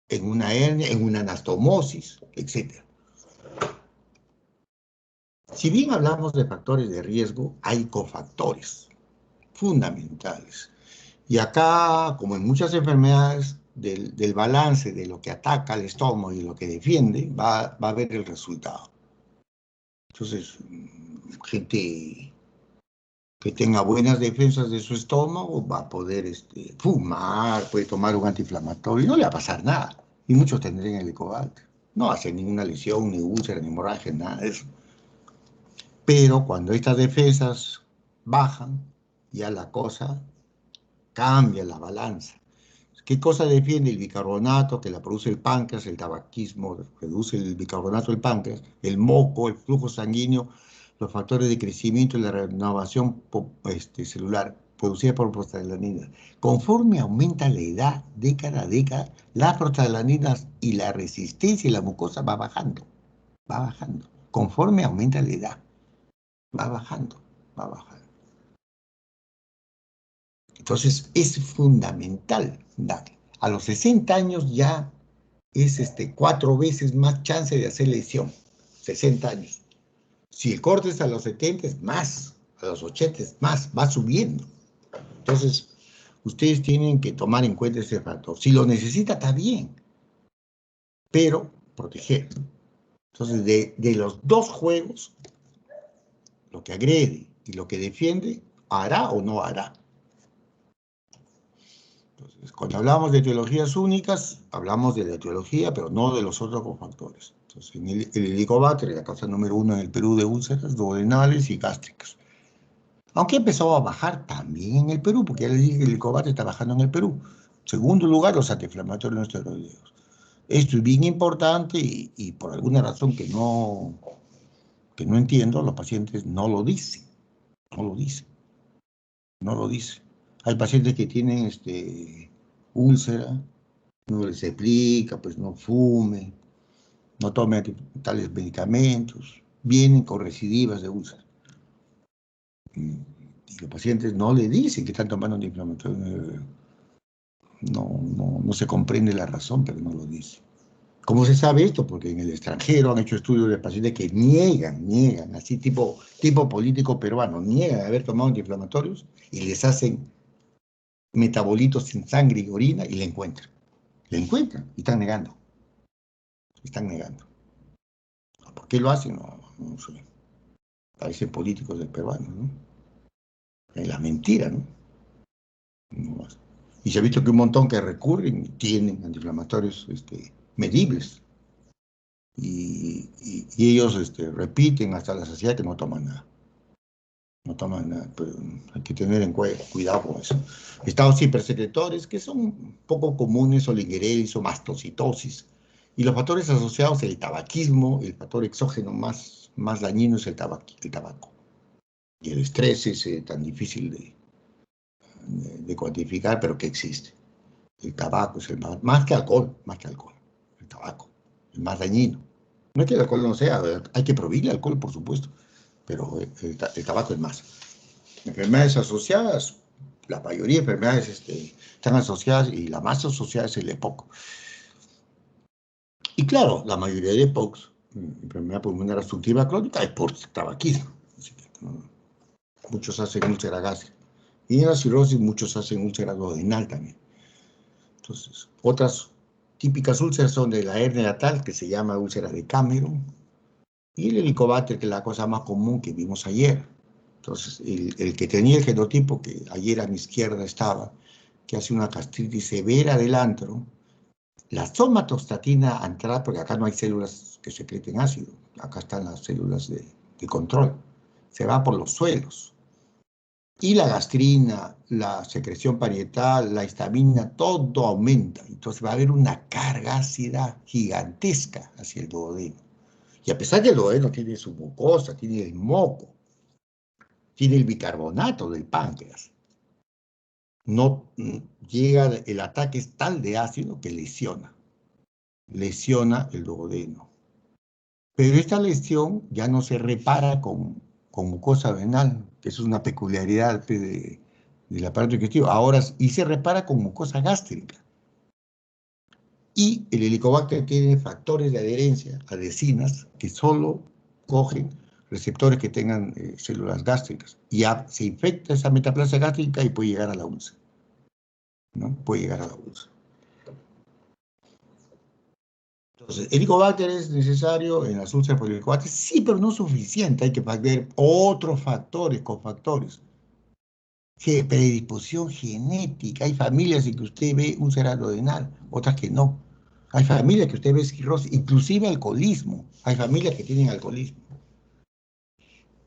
en una hernia, en una anastomosis, etc. Si bien hablamos de factores de riesgo, hay cofactores fundamentales. Y acá, como en muchas enfermedades, del balance de lo que ataca al estómago y lo que defiende, va a ver el resultado. Entonces, gente que tenga buenas defensas de su estómago va a poder fumar, puede tomar un antiinflamatorio y no le va a pasar nada. Y muchos tendrían el helicobacter. No hace ninguna lesión, ni úlcera, ni hemorragia, nada de eso. Pero cuando estas defensas bajan, ya la cosa cambia la balanza. ¿Qué cosa defiende el bicarbonato que la produce el páncreas? El tabaquismo reduce el bicarbonato del páncreas, el moco, el flujo sanguíneo, los factores de crecimiento y la renovación celular producida por prostaglandinas. Conforme aumenta la edad, década a década, las prostaglandinas y la resistencia y la mucosa va bajando, va bajando. Conforme aumenta la edad, va bajando, va bajando. Entonces es fundamental darle. A los 60 años ya es 4 veces más chance de hacer lesión. 60 años. Si el corte es a los 70 es más, a los 80 es más, va subiendo. Entonces, ustedes tienen que tomar en cuenta ese factor. Si lo necesita, está bien, pero proteger. Entonces, de los dos juegos, lo que agrede y lo que defiende, hará o no hará. Entonces, cuando hablamos de etiologías únicas, hablamos de la etiología, pero no de los otros cofactores. Entonces, el helicobacter es la causa número 1 en el Perú de úlceras duodenales y gástricas. Aunque empezó a bajar también en el Perú, porque ya les dije que el helicobacter está bajando en el Perú. Segundo lugar, los antiinflamatorios no esteroideos. Esto es bien importante y por alguna razón que no entiendo, los pacientes no lo dicen. No lo dice. No lo dice. Hay pacientes que tienen úlcera, no les explica, pues no fume, no tome tales medicamentos, vienen con recidivas de úlcera. Y los pacientes no le dicen que están tomando antiinflamatorios. No se comprende la razón, pero no lo dice. ¿Cómo se sabe esto? Porque en el extranjero han hecho estudios de pacientes que niegan, así tipo político peruano, niegan haber tomado antiinflamatorios y les hacen metabolitos en sangre y orina y le encuentran. Le encuentran y están negando. Están negando. ¿Por qué lo hacen? No sé. Parecen políticos del peruano, ¿no? Es la mentira, ¿no? No. Y se ha visto que un montón que recurren tienen antiinflamatorios medibles. Y ellos repiten hasta la saciedad que no toman nada. No toman nada, pero hay que tener en cuidado con eso. Estados hipersecretores que son poco comunes, oliguritis o mastocitosis. Y los factores asociados, el tabaquismo, el factor exógeno más dañino es el tabaco. Y el estrés es tan difícil de cuantificar, pero que existe. El tabaco es el más que alcohol, el tabaco, el más dañino. No es que el alcohol no sea, hay que prohibir el alcohol, por supuesto, pero el tabaco es más. Enfermedades asociadas, la mayoría de enfermedades están asociadas y la más asociada es el EPOC. Y claro, la mayoría de EPOCs, enfermedad pulmonar obstructiva crónica, es por tabaquismo. Así que, muchos hacen úlcera gástrica. Y en la cirrosis muchos hacen úlcera duodenal también. Entonces, otras típicas úlceras son de la hernia yatal, que se llama úlcera de Cameron, y el helicobacter, que es la cosa más común que vimos ayer. Entonces, el que tenía el genotipo, que ayer a mi izquierda estaba, que hace una gastritis severa del antro, la somatostatina antral, porque acá no hay células que secreten ácido, acá están las células de control, se va por los suelos. Y la gastrina, la secreción parietal, la histamina, todo aumenta. Entonces va a haber una carga ácida gigantesca hacia el duodeno. Y a pesar que el duodeno tiene su mucosa, tiene el moco, tiene el bicarbonato del páncreas, no llega, el ataque es tal de ácido que lesiona el duodeno. Pero esta lesión ya no se repara con mucosa venal, que es una peculiaridad del aparato digestivo. Ahora, y se repara con mucosa gástrica. Y el helicobacter tiene factores de adherencia, adhesinas, que solo cogen receptores que tengan células gástricas. Y se infecta esa metaplasia gástrica y puede llegar a la úlcera, ¿no? Puede llegar a la úlcera. Entonces, el helicobacter es necesario en las úlceras por helicobacter, sí, pero no suficiente. Hay que ver otros factores, cofactores. Predisposición genética. Hay familias en que usted ve úlcera duodenal, otras que no. Hay familias que usted ve cirrosis, inclusive alcoholismo. Hay familias que tienen alcoholismo.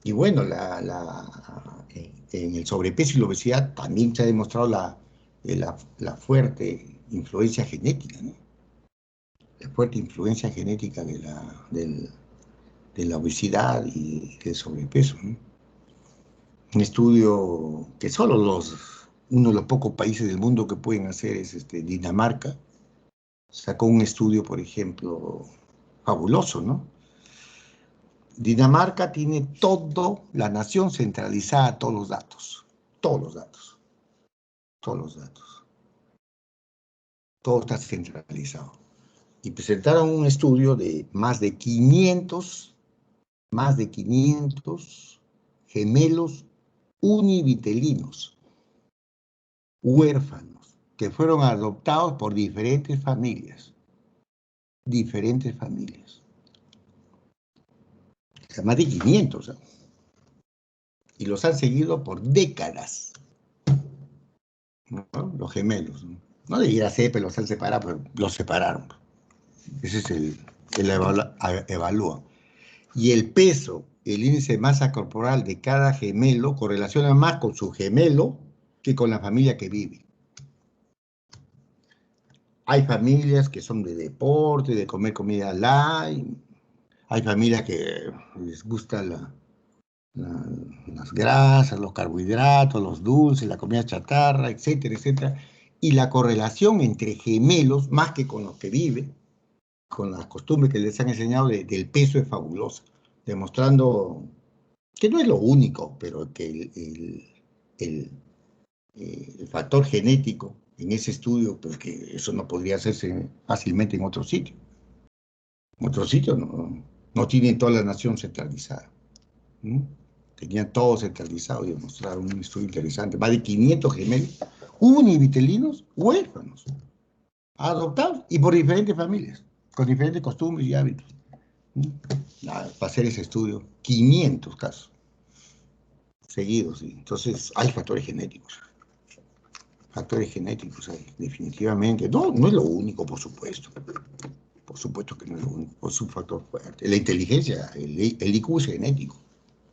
Y bueno, en el sobrepeso y la obesidad también se ha demostrado la fuerte influencia genética, ¿no? La fuerte influencia genética de la obesidad y del sobrepeso, ¿no? Un estudio que solo uno de los pocos países del mundo que pueden hacer es Dinamarca. Sacó un estudio, por ejemplo, fabuloso, ¿no? Dinamarca tiene toda la nación centralizada, todos los datos, todos los datos, todos los datos. Todo está centralizado. Y presentaron un estudio de más de 500 gemelos univitelinos, huérfanos, que fueron adoptados por diferentes familias. Diferentes familias. O sea, más de 500, ¿eh? Y los han seguido por décadas, ¿no? Los gemelos, ¿no? No de ir a CEPE, los han separado, pero los separaron. Ese es el evalúa. Y el peso, el índice de masa corporal de cada gemelo correlaciona más con su gemelo que con la familia que vive. Hay familias que son de deporte, de comer comida light. Hay familias que les gusta las grasas, los carbohidratos, los dulces, la comida chatarra, etcétera, etcétera. Y la correlación entre gemelos, más que con los que viven, con las costumbres que les han enseñado del peso es fabulosa, demostrando que no es lo único, pero que el, el factor genético en ese estudio, pues que eso no podría hacerse fácilmente en otro sitio. En otro sitio no tienen toda la nación centralizada. ¿No? Tenían todo centralizado y demostraron un estudio interesante. Más de 500 gemelos univitelinos huérfanos, adoptados y por diferentes familias, con diferentes costumbres y hábitos. Para hacer ese estudio, 500 casos seguidos. ¿Sí? Entonces, hay factores genéticos. Factores genéticos hay, definitivamente. No es lo único, por supuesto. Por supuesto que no es lo único. Es un factor fuerte. La inteligencia, el IQ es genético.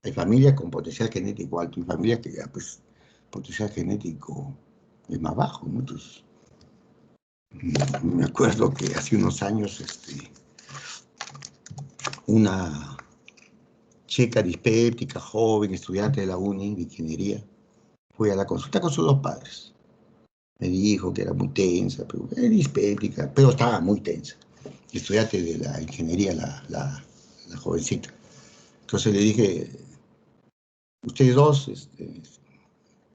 Hay familias con potencial genético alto y familias que ya, pues, potencial genético es más bajo, ¿no? Entonces, me acuerdo que hace unos años, una checa dispéptica, joven, estudiante de la uni de ingeniería, fue a la consulta con sus dos padres. Me dijo que era muy tensa, pero era dispéptica, pero estaba muy tensa. Estudiante de la ingeniería, la jovencita. Entonces le dije, ustedes dos,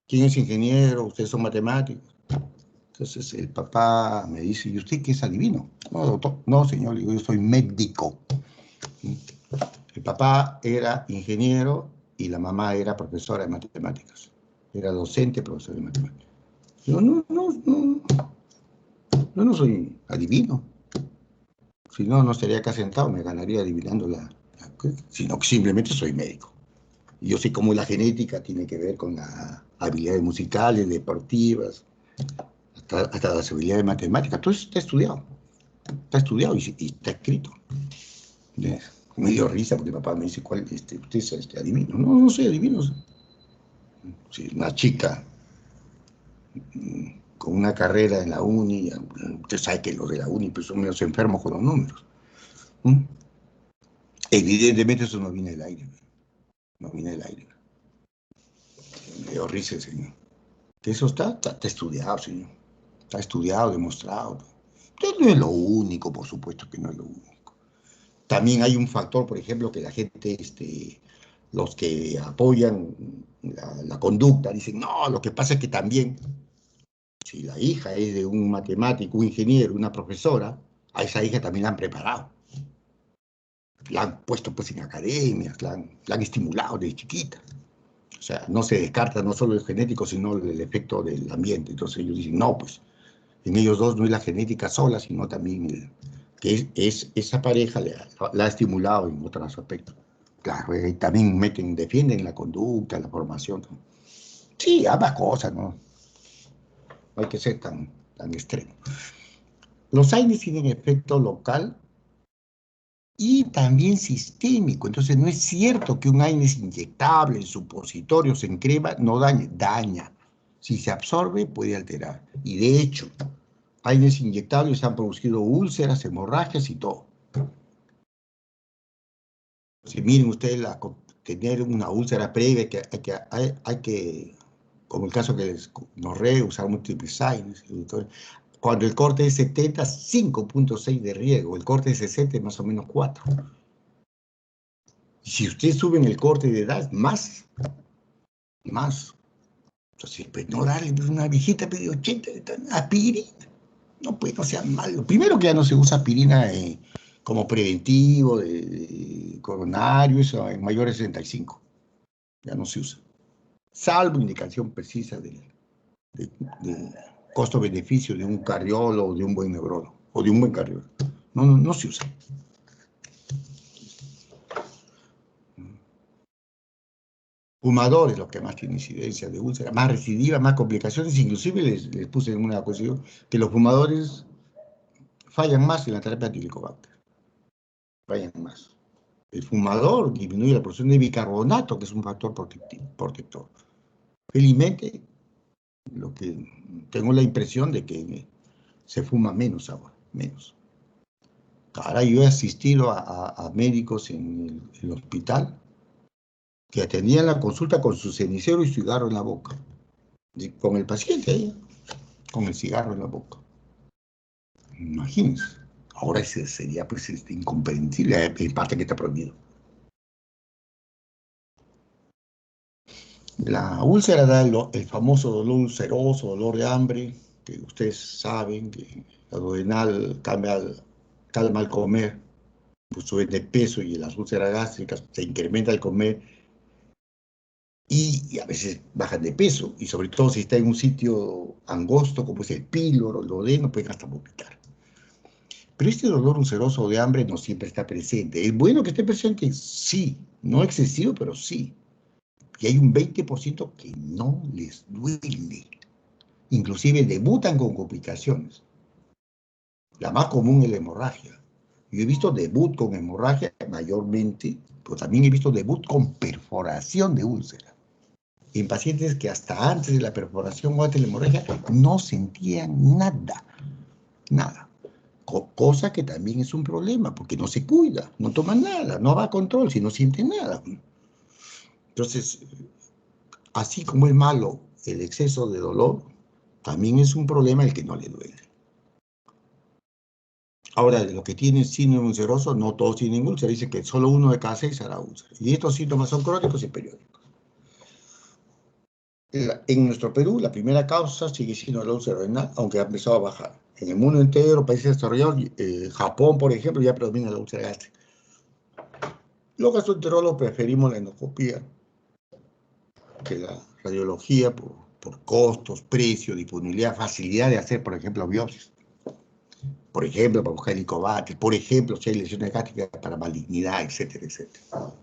¿quién es ingeniero? Ustedes son matemáticos. Entonces el papá me dice, ¿y usted qué es adivino? No, doctor. No, señor, yo soy médico. El papá era ingeniero y la mamá era profesora de matemáticas. Era docente, profesora de matemáticas. Yo no soy adivino. Si no, no estaría acá sentado, me ganaría adivinando sino que simplemente soy médico. Y yo sé cómo la genética tiene que ver con las habilidades musicales, deportivas, hasta las habilidades matemáticas. Todo eso está estudiado y está escrito. Me dio risa porque mi papá me dice, ¿cuál, usted es adivino? No soy adivino. Sí, una chica con una carrera en la uni, usted sabe que los de la uni pues, son menos enfermos con los números. ¿Mm? Evidentemente eso no viene del aire. No viene del aire. Me dio risa, señor. Que eso está estudiado, señor. Está estudiado, demostrado. Entonces no es lo único, por supuesto que no es lo único. También hay un factor, por ejemplo, que la gente, los que apoyan la conducta, dicen, no, lo que pasa es que también, si la hija es de un matemático, un ingeniero, una profesora, a esa hija también la han preparado. La han puesto pues en academias, la han estimulado desde chiquita. O sea, no se descarta no solo el genético, sino el efecto del ambiente. Entonces ellos dicen, no, pues en ellos dos no es la genética sola, sino también que esa pareja la ha estimulado en otros aspectos. Claro, y también defienden la conducta, la formación. Sí, ambas cosas, ¿no? No hay que ser tan extremo. Los AINES tienen efecto local y también sistémico. Entonces, no es cierto que un AINES inyectable en supositorios, en crema, no daña. Si se absorbe, puede alterar. Y de hecho, AINES inyectables han producido úlceras, hemorragias y todo. Si miren ustedes, tener una úlcera previa, hay que, como el caso que les narré, usar múltiples AINES. Cuando el corte es 70, 5.6 de riesgo. El corte es 60, más o menos 4. Y si ustedes suben el corte de edad, más. Entonces, pues no darle pues, una viejita de 80, aspirina. No, pues no sea malo. Primero que ya no se usa aspirina como preventivo de coronario, eso en mayores de 65. Ya no se usa. Salvo indicación precisa de costo-beneficio de un cardiólogo, de un buen neurólogo, o de un buen cardiólogo. No se usa. Fumadores, los que más tienen incidencia de úlcera, más recidiva, más complicaciones, inclusive les puse en una cuestión que los fumadores fallan más en la terapia antihelicobacter. Fallan más. El fumador disminuye la producción de bicarbonato, que es un factor protector. Felizmente, lo que tengo la impresión de que se fuma menos ahora, menos. Ahora yo he asistido a médicos en el hospital que atendían la consulta con su cenicero y cigarro en la boca. Y con el paciente ahí, con el cigarro en la boca. Imagínense. Ahora ese sería pues incomprensible, en parte que está prohibido. La úlcera da el famoso dolor ulceroso, dolor de hambre, que ustedes saben que la duodenal calma al comer, pues sube de peso y las úlceras gástricas se incrementa al comer y a veces bajan de peso, y sobre todo si está en un sitio angosto como es el píloro, el duodeno, pueden hasta vomitar. Pero este dolor ulceroso de hambre no siempre está presente. ¿Es bueno que esté presente? Sí, no excesivo, pero sí. Y hay un 20% que no les duele. Inclusive debutan con complicaciones. La más común es la hemorragia. Yo he visto debut con hemorragia mayormente, pero también he visto debut con perforación de úlcera. En pacientes que hasta antes de la perforación o antes de la hemorragia no sentían nada, nada. Cosa que también es un problema, porque no se cuida, no toma nada, no va a control si no siente nada. Entonces, así como es malo el exceso de dolor, también es un problema el que no le duele. Ahora, de los que tienen síndrome ulceroso, no todos tienen úlcera. Dice que solo 1 de cada 6 hará úlcera. Y estos síntomas son crónicos y periódicos. En nuestro Perú, la primera causa sigue siendo la úlcera renal, aunque ha empezado a bajar. En el mundo entero, países desarrollados, Japón, por ejemplo, ya predomina la úlcera gástrica. Los gastroenterólogos preferimos la endoscopía que la radiología por costos, precio, disponibilidad, facilidad de hacer, por ejemplo, biopsias. Por ejemplo, para buscar helicobacter, por ejemplo, si hay lesiones gástricas para malignidad, etcétera, etcétera.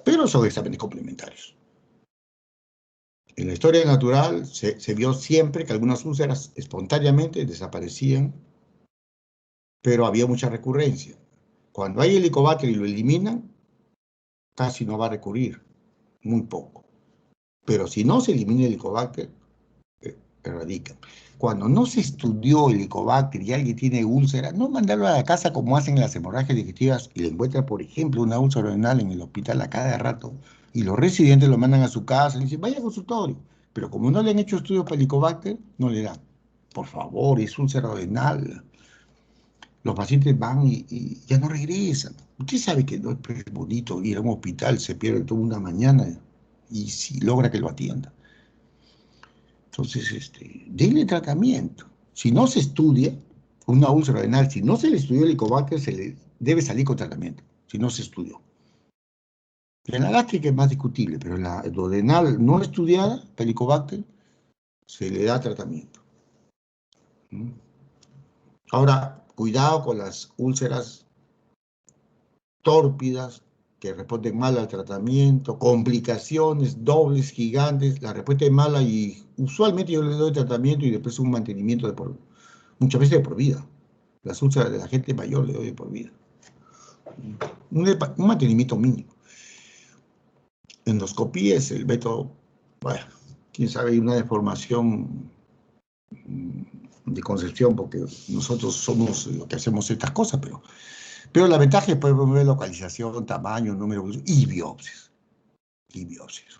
Pero son exámenes complementarios. En la historia natural se vio siempre que algunas úlceras espontáneamente desaparecían, pero había mucha recurrencia. Cuando hay helicobacter y lo eliminan, casi no va a recurrir, muy poco. Pero si no se elimina el helicobacter, erradican. Cuando no se estudió el helicobacter y alguien tiene úlcera, no mandarlo a la casa como hacen las hemorragias digestivas y le encuentran, por ejemplo, una úlcera renal en el hospital a cada rato, y los residentes lo mandan a su casa y dicen, vaya al consultorio. Pero como no le han hecho estudios para helicobacter, no le dan. Por favor, es úlcera renal. Los pacientes van y ya no regresan. Usted sabe que no es bonito ir a un hospital, se pierde toda una mañana y si logra que lo atienda. Entonces, denle tratamiento. Si no se estudia una úlcera renal, si no se le estudió el helicobacter, se le debe salir con tratamiento, si no se estudió. En la gástrica es más discutible, pero en la duodenal no estudiada, el helicobacter, se le da tratamiento. Ahora, cuidado con las úlceras tórpidas, que responden mal al tratamiento, complicaciones dobles, gigantes, la respuesta es mala y usualmente yo le doy tratamiento y después un mantenimiento muchas veces de por vida. Las úlceras de la gente mayor le doy de por vida. Un mantenimiento mínimo. Endoscopía es el método, bueno, quién sabe, hay una deformación de concepción porque nosotros somos los que hacemos estas cosas, pero la ventaja es poder ver localización, tamaño, número y biopsias. Y biopsias.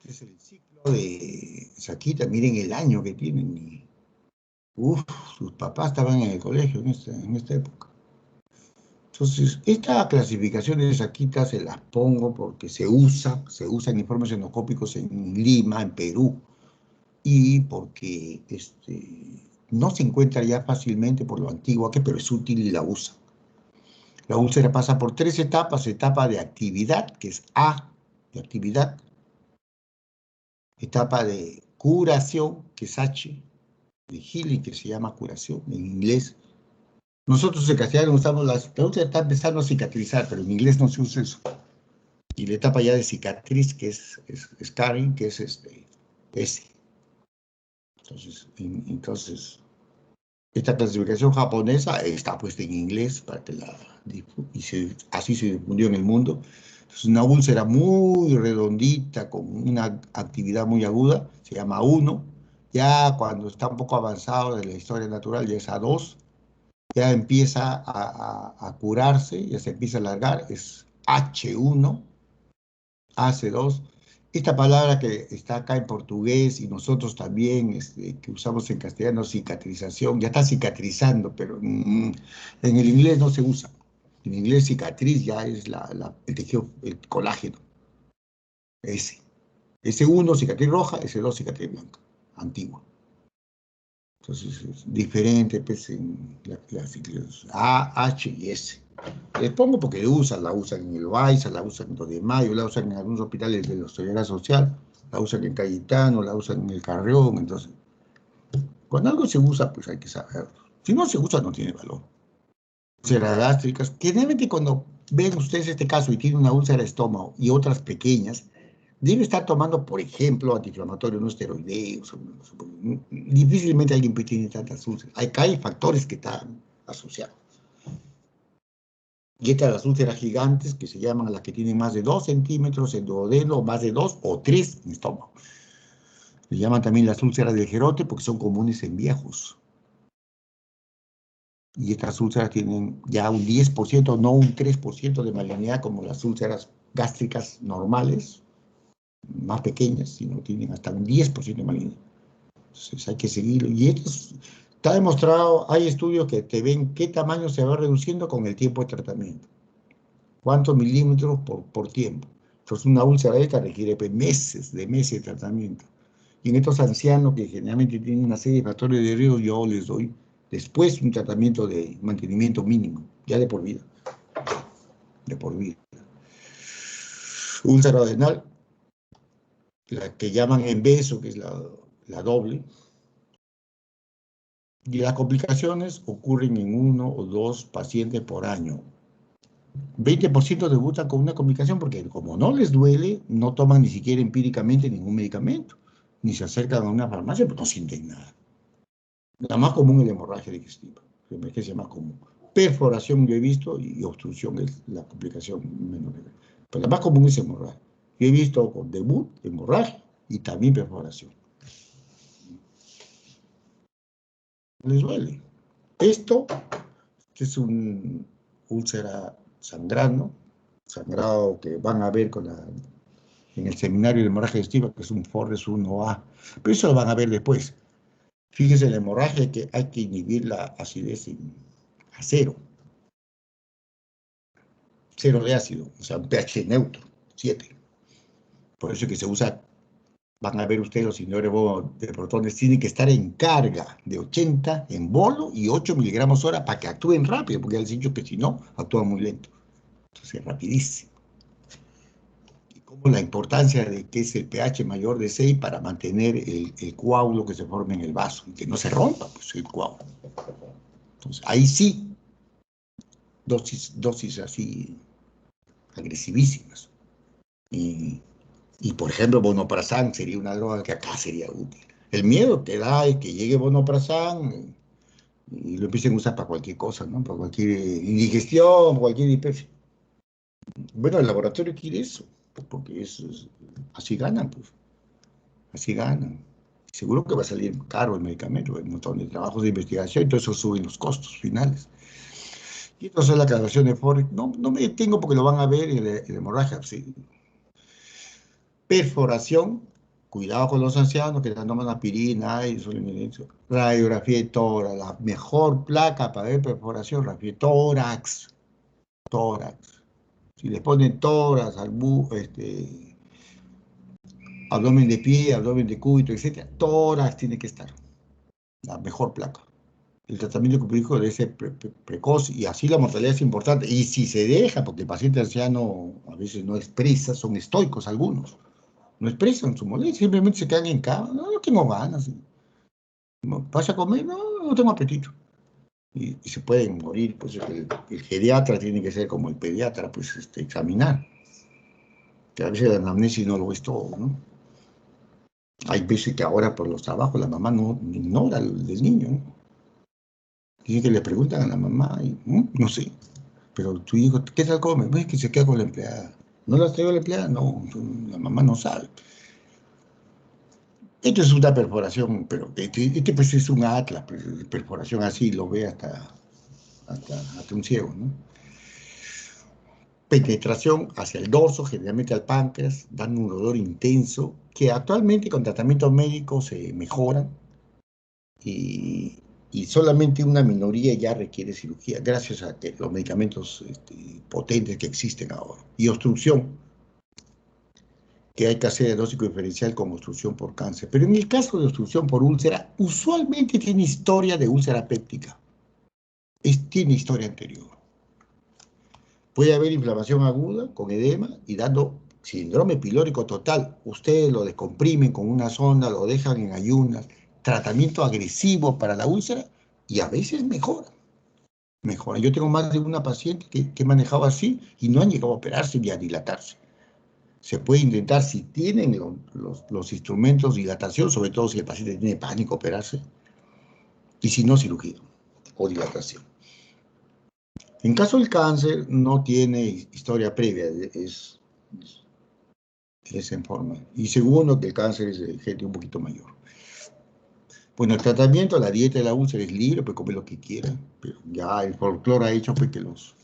Este es el ciclo de Saquita, miren el año que tienen. Sus papás estaban en el colegio en esta época. Entonces, esta clasificación de Saquita se las pongo porque se usa en informes endoscópicos en Lima, en Perú, y porque no se encuentra ya fácilmente por lo antiguo pero es útil y la usa. La úlcera pasa por 3 etapas: etapa de actividad, que es A, de actividad; etapa de curación, que es H, de healing, que se llama curación en inglés. Nosotros en castellano usamos la úlcera está empezando a cicatrizar, pero en inglés no se usa eso. Y la etapa ya de cicatriz, que es scarring, que es S. Entonces, esta clasificación japonesa está puesta en inglés para que así se difundió en el mundo. Es una úlcera muy redondita, con una actividad muy aguda, se llama 1. Ya cuando está un poco avanzado de la historia natural, ya es A2. Ya empieza a curarse, ya se empieza a alargar, es H1, AC2. Esta palabra que está acá en portugués y nosotros también, que usamos en castellano, cicatrización, ya está cicatrizando, pero en el inglés no se usa. En inglés cicatriz ya es el tejido, el colágeno. S1, cicatriz roja, S2, cicatriz blanca, antigua. Entonces es diferente pues, en las siglas A, H y S. Les pongo porque la usan en el Baiza, la usan en 2 de Mayo, la usan en algunos hospitales de la Seguridad Social, la usan en Cayetano, la usan en el Carrión. Entonces, cuando algo se usa, pues hay que saberlo. Si no se usa, no tiene valor. Úlceras gástricas, generalmente cuando ven ustedes este caso y tiene una úlcera de estómago y otras pequeñas, debe estar tomando, por ejemplo, antiinflamatorios no esteroideos. Difícilmente alguien tiene tantas úlceras. Acá hay factores que están asociados. Y estas las úlceras gigantes, que se llaman las que tienen más de 2 centímetros en duodeno, más de 2 o 3 en estómago. Se llaman también las úlceras del Gerote porque son comunes en viejos. Y estas úlceras tienen ya un 10%, no un 3% de malignidad como las úlceras gástricas normales, más pequeñas, sino tienen hasta un 10% de malignidad. Entonces hay que seguirlo. Y esto está demostrado, hay estudios que te ven qué tamaño se va reduciendo con el tiempo de tratamiento. ¿Cuántos milímetros por tiempo? Entonces una úlcera de esta requiere meses de tratamiento. Y en estos ancianos que generalmente tienen una serie de factores de riesgo, yo les doy después un tratamiento de mantenimiento mínimo, ya de por vida. De por vida. Úlcera adrenal, la que llaman en beso, que es la doble. Y las complicaciones ocurren en 1 o 2 pacientes por año. 20% debutan con una complicación porque como no les duele, no toman ni siquiera empíricamente ningún medicamento, ni se acercan a una farmacia, pero no sienten nada. La más común es la hemorragia digestiva, la emergencia más común. Perforación yo he visto y obstrucción es la complicación menor. Pero la más común es hemorragia. Yo he visto con debut, hemorragia y también perforación. Les duele. Esto es un úlcera sangrado que van a ver en el seminario de hemorragia digestiva, que es un Forres 1A. Pero eso lo van a ver después. Fíjense, la hemorragia que hay que inhibir la acidez a cero. Cero de ácido, o sea, un pH neutro, 7. Por eso es que se usa, van a ver ustedes los inhibidores de protones, tienen que estar en carga de 80 en bolo y 8 miligramos hora para que actúen rápido, porque ya les he dicho que si no, actúan muy lento. Entonces, rapidísimo. Y como la importancia de que es el pH mayor de 6 para mantener el coágulo que se forme en el vaso y que no se rompa, pues, el coágulo. Entonces, ahí sí, dosis así agresivísimas. Y por ejemplo, Vonoprazan sería una droga que acá sería útil. El miedo te da es que llegue Vonoprazan y lo empiecen a usar para cualquier cosa, ¿no? Para cualquier indigestión, cualquier hiperfia. Bueno, el laboratorio quiere eso, porque así ganan, pues. Así ganan. Seguro que va a salir caro el medicamento, hay un montón de trabajos de investigación, entonces eso sube los costos finales. Y entonces la aclaración de Forex, no me detengo porque lo van a ver en la hemorragia, sí. Perforación, cuidado con los ancianos que están tomando aspirina, radiografía de tórax, la mejor placa para ver perforación, radiografía de tórax. Si les ponen tórax, abdomen de pie, abdomen de cúbito, etc., tórax tiene que estar, la mejor placa. El tratamiento quirúrgico debe ser precoz y así la mortalidad es importante. Y si se deja, porque el paciente anciano a veces no expresa, son estoicos algunos. No expresan su molestia, simplemente se quedan en cama. No, no tengo ganas. ¿Vas a comer? No, no tengo apetito. Y se pueden morir. Pues el geriatra tiene que ser como el pediatra, pues examinar. Que a veces la anamnesis no lo es todo, ¿no? Hay veces que ahora por los trabajos la mamá no ignora del niño, ¿no? Dice que le preguntan a la mamá y no sé. Pero tu hijo, ¿qué tal come? Pues que se queda con la empleada. ¿No la traigo la empleada? No, la mamá no sabe. Esto es una perforación, pero este pues es un atlas, pues, perforación así, lo ve hasta un ciego, ¿no? penetración hacia el dorso, generalmente al páncreas, dando un dolor intenso, que actualmente con tratamientos médicos se mejoran y, y solamente una minoría ya requiere cirugía, gracias a que los medicamentos potentes que existen ahora. Y obstrucción, que hay que hacer diagnóstico diferencial con obstrucción por cáncer. Pero en el caso de obstrucción por úlcera, usualmente tiene historia de úlcera péptica. Tiene historia anterior. Puede haber inflamación aguda con edema y dando síndrome pilórico total. Ustedes lo descomprimen con una sonda, lo dejan en ayunas, tratamiento agresivo para la úlcera y a veces mejora. Mejora. Yo tengo más de una paciente que manejaba así y no han llegado a operarse ni a dilatarse. Se puede intentar si tienen los instrumentos de dilatación, sobre todo si el paciente tiene pánico operarse, y si no, cirugía o dilatación. En caso del cáncer, no tiene historia previa, es en forma. Y segundo, que el cáncer es de gente un poquito mayor. Bueno, el tratamiento, la dieta de la úlcera es libre, puede comer lo que quiera, pero ya el folclore ha hecho pues, que los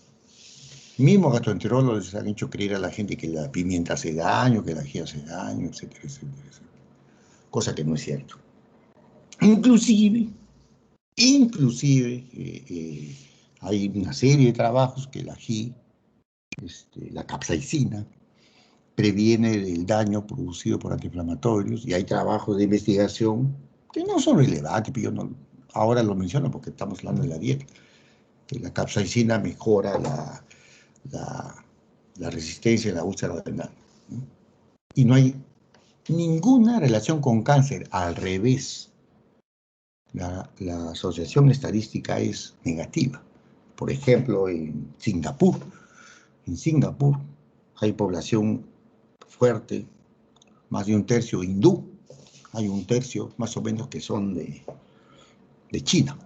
mismos gastroenterólogos les han hecho creer a la gente que la pimienta hace daño, que el ají hace daño, etcétera, etcétera, etcétera. Cosa que no es cierto. Inclusive, hay una serie de trabajos que el ají, la capsaicina, previene el daño producido por antiinflamatorios y hay trabajos de investigación que no son relevantes, pero yo no, ahora lo menciono porque estamos hablando de la dieta, que la capsaicina mejora la resistencia de la úlcera renal, ¿no? Y no hay ninguna relación con cáncer, al revés. La asociación estadística es negativa. Por ejemplo, en Singapur hay población fuerte, más de un tercio hindú, hay un tercio más o menos que son de China,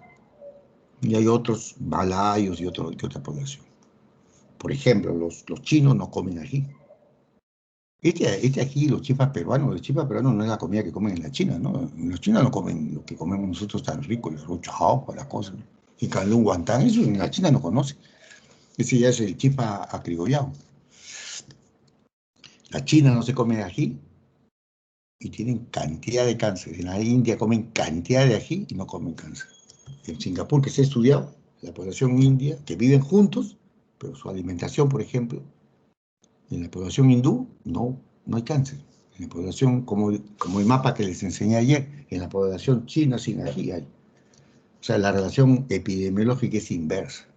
y hay otros malayos y otra población. Por ejemplo, los chinos no comen ají. Ají, los chifas peruanos no es la comida que comen en la China, ¿no? Los chinos no comen lo que comemos nosotros tan rico, el rochao, las cosas, ¿no? Y caldo guantán, eso en la China no conoce. Ese ya es el chifa acrigollado. La China no se come ají y tienen cantidad de cáncer. En la India comen cantidad de ají y no comen cáncer. En Singapur, que se ha estudiado, la población india, que viven juntos, pero su alimentación, por ejemplo, en la población hindú no hay cáncer. En la población, como el mapa que les enseñé ayer, en la población china sin ají hay. O sea, la relación epidemiológica es inversa.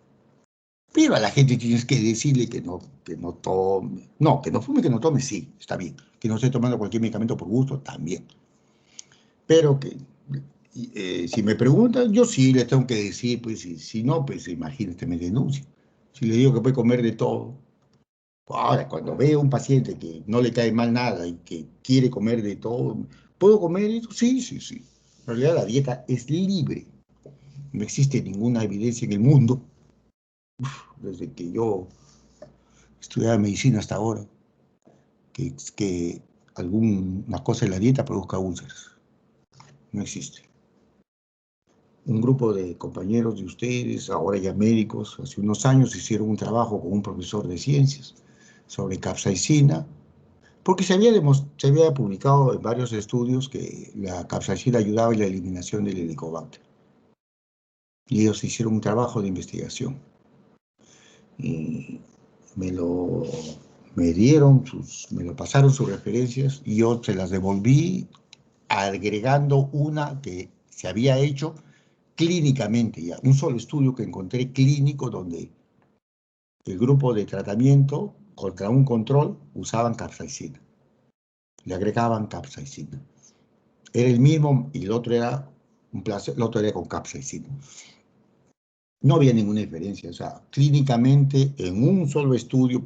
Pero a la gente tienes que decirle que no tome. No, que no fume, que no tome, sí, está bien. Que no esté tomando cualquier medicamento por gusto, también. Pero que, si me preguntan, yo sí les tengo que decir, pues, si no, pues imagínate, me denuncia. Si le digo que puede comer de todo. Ahora, cuando veo a un paciente que no le cae mal nada y que quiere comer de todo, ¿puedo comer eso? Sí, sí, sí. En realidad la dieta es libre. No existe ninguna evidencia en el mundo, desde que yo estudiaba medicina hasta ahora, que alguna cosa en la dieta produzca úlceras. No existe. Un grupo de compañeros de ustedes, ahora ya médicos, hace unos años hicieron un trabajo con un profesor de ciencias sobre capsaicina, porque se había publicado en varios estudios que la capsaicina ayudaba en la eliminación del helicobacter. Y ellos hicieron un trabajo de investigación. Y me lo pasaron sus referencias y yo se las devolví agregando una que se había hecho clínicamente ya, un solo estudio que encontré clínico donde el grupo de tratamiento contra un control usaban capsaicina, le agregaban capsaicina. Era el mismo y el otro era el otro era con capsaicina. No había ninguna diferencia, o sea, clínicamente en un solo estudio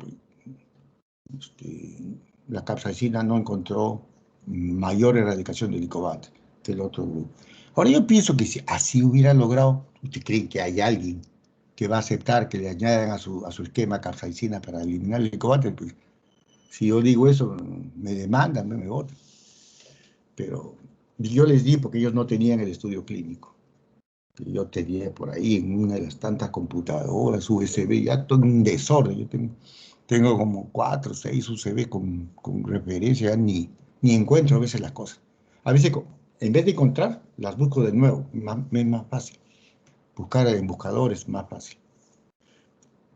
la capsaicina no encontró mayor erradicación del helicobacter que el otro grupo. Ahora yo pienso que si así hubiera logrado, ¿usted cree que hay alguien que va a aceptar que le añadan a su esquema capsaicina para eliminar el helicobacter? Pues si yo digo eso, me demandan, me votan. Pero yo les di porque ellos no tenían el estudio clínico. Yo tenía por ahí en una de las tantas computadoras USB, ya todo un desorden. Yo tengo Tengo como 4 o 6 UCB con referencia, ni encuentro a veces las cosas. A veces, en vez de encontrar, las busco de nuevo, es más fácil. Buscar en buscadores es más fácil.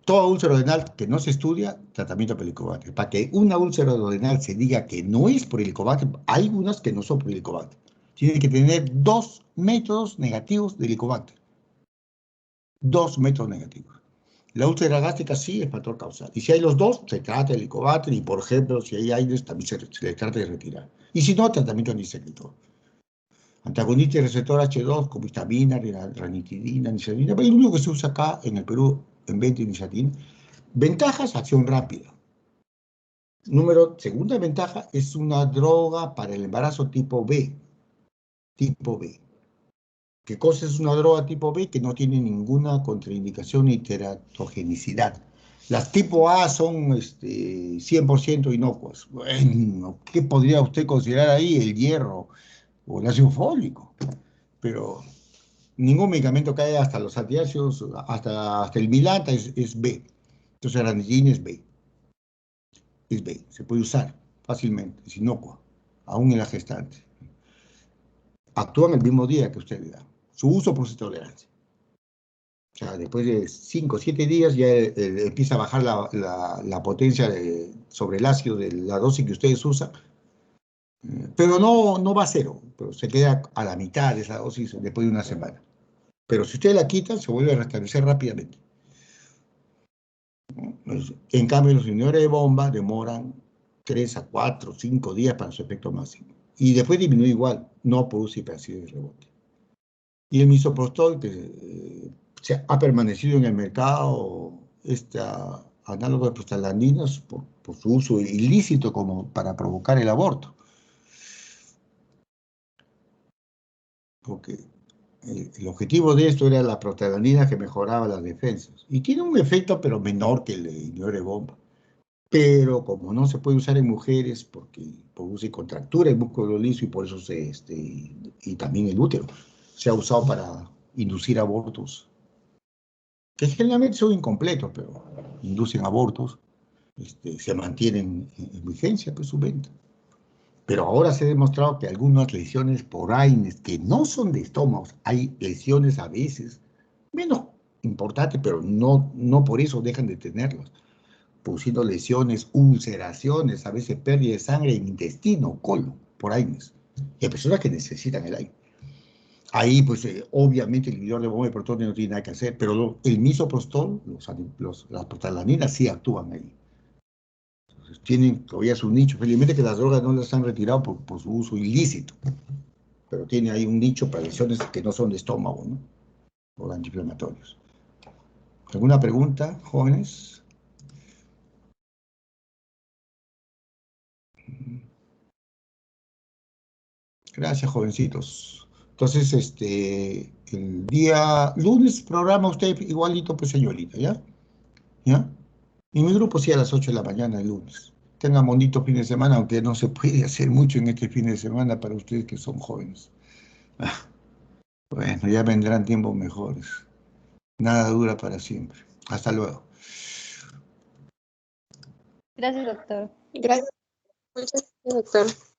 Toda úlcera duodenal que no se estudia, tratamiento por Helicobacter. Para que una úlcera duodenal se diga que no es por Helicobacter, hay unas que no son por Helicobacter. Tiene que tener 2 métodos negativos de Helicobacter. 2 métodos negativos. La úlcera gástrica sí es factor causal. Y si hay los dos, se trata de Helicobacter y, por ejemplo, si hay aires, también se le trata de retirar. Y si no, tratamiento anisecretor. Antagonista del receptor H2 como histamina, ranitidina, nisatina. Pero el único que se usa acá en el Perú en vez de nisatina. Ventajas, acción rápida. Segunda ventaja, es una droga para el embarazo tipo B. Tipo B. ¿Qué cosa es una droga tipo B? Que no tiene ninguna contraindicación ni teratogenicidad. Las tipo A son 100% inocuas. Bueno, ¿qué podría usted considerar ahí? El hierro o el ácido fólico. Pero ningún medicamento cae hasta los antiácidos, hasta el Milanta es B. Entonces la ranitidina es B. Es B. Se puede usar fácilmente, es inocua, aún en la gestante. Actúan el mismo día que usted le da. Su uso por su tolerancia. O sea, después de 5 o 7 días ya empieza a bajar la potencia sobre el ácido de la dosis que ustedes usan, pero no va a cero, pero se queda a la mitad de esa dosis después de una semana. Pero si ustedes la quitan, se vuelve a restablecer rápidamente. En cambio, los inhibidores de bomba demoran 3 a 4, 5 días para su efecto máximo. Y después disminuye igual, no produce hiperacción de rebote. Y el misoprostol, que se ha permanecido en el mercado, análogo de prostaglandinas, por su uso ilícito como para provocar el aborto. Porque el objetivo de esto era la prostaglandina que mejoraba las defensas. Y tiene un efecto, pero menor que el inhibidor de bomba. Pero como no se puede usar en mujeres porque produce contractura el músculo liso y por eso y también el útero, se ha usado para inducir abortos, que generalmente son incompletos, pero inducen abortos, se mantienen en vigencia, pues su venta. Pero ahora se ha demostrado que algunas lesiones por AINES que no son de estómagos, hay lesiones a veces menos importantes, pero no por eso dejan de tenerlas, produciendo lesiones, ulceraciones, a veces pérdida de sangre en intestino, colon, por AINES. Y hay personas que necesitan el AINES. Ahí, pues, obviamente el inhibidor de bomba de protones no tiene nada que hacer, pero el misoprostol, las prostaglandinas sí actúan ahí. Entonces, tienen todavía su nicho. Felizmente que las drogas no las han retirado por su uso ilícito, pero tiene ahí un nicho para lesiones que no son de estómago, ¿no? O antiinflamatorios. ¿Alguna pregunta, jóvenes? Gracias, jovencitos. Entonces, el día lunes programa usted igualito, pues, señorita, ¿ya? ¿Ya? Y mi grupo sí a las 8 de la mañana el lunes. Tengan bonito fin de semana, aunque no se puede hacer mucho en este fin de semana para ustedes que son jóvenes. Ah, bueno, ya vendrán tiempos mejores. Nada dura para siempre. Hasta luego. Gracias, doctor. Gracias, muchas gracias, doctor.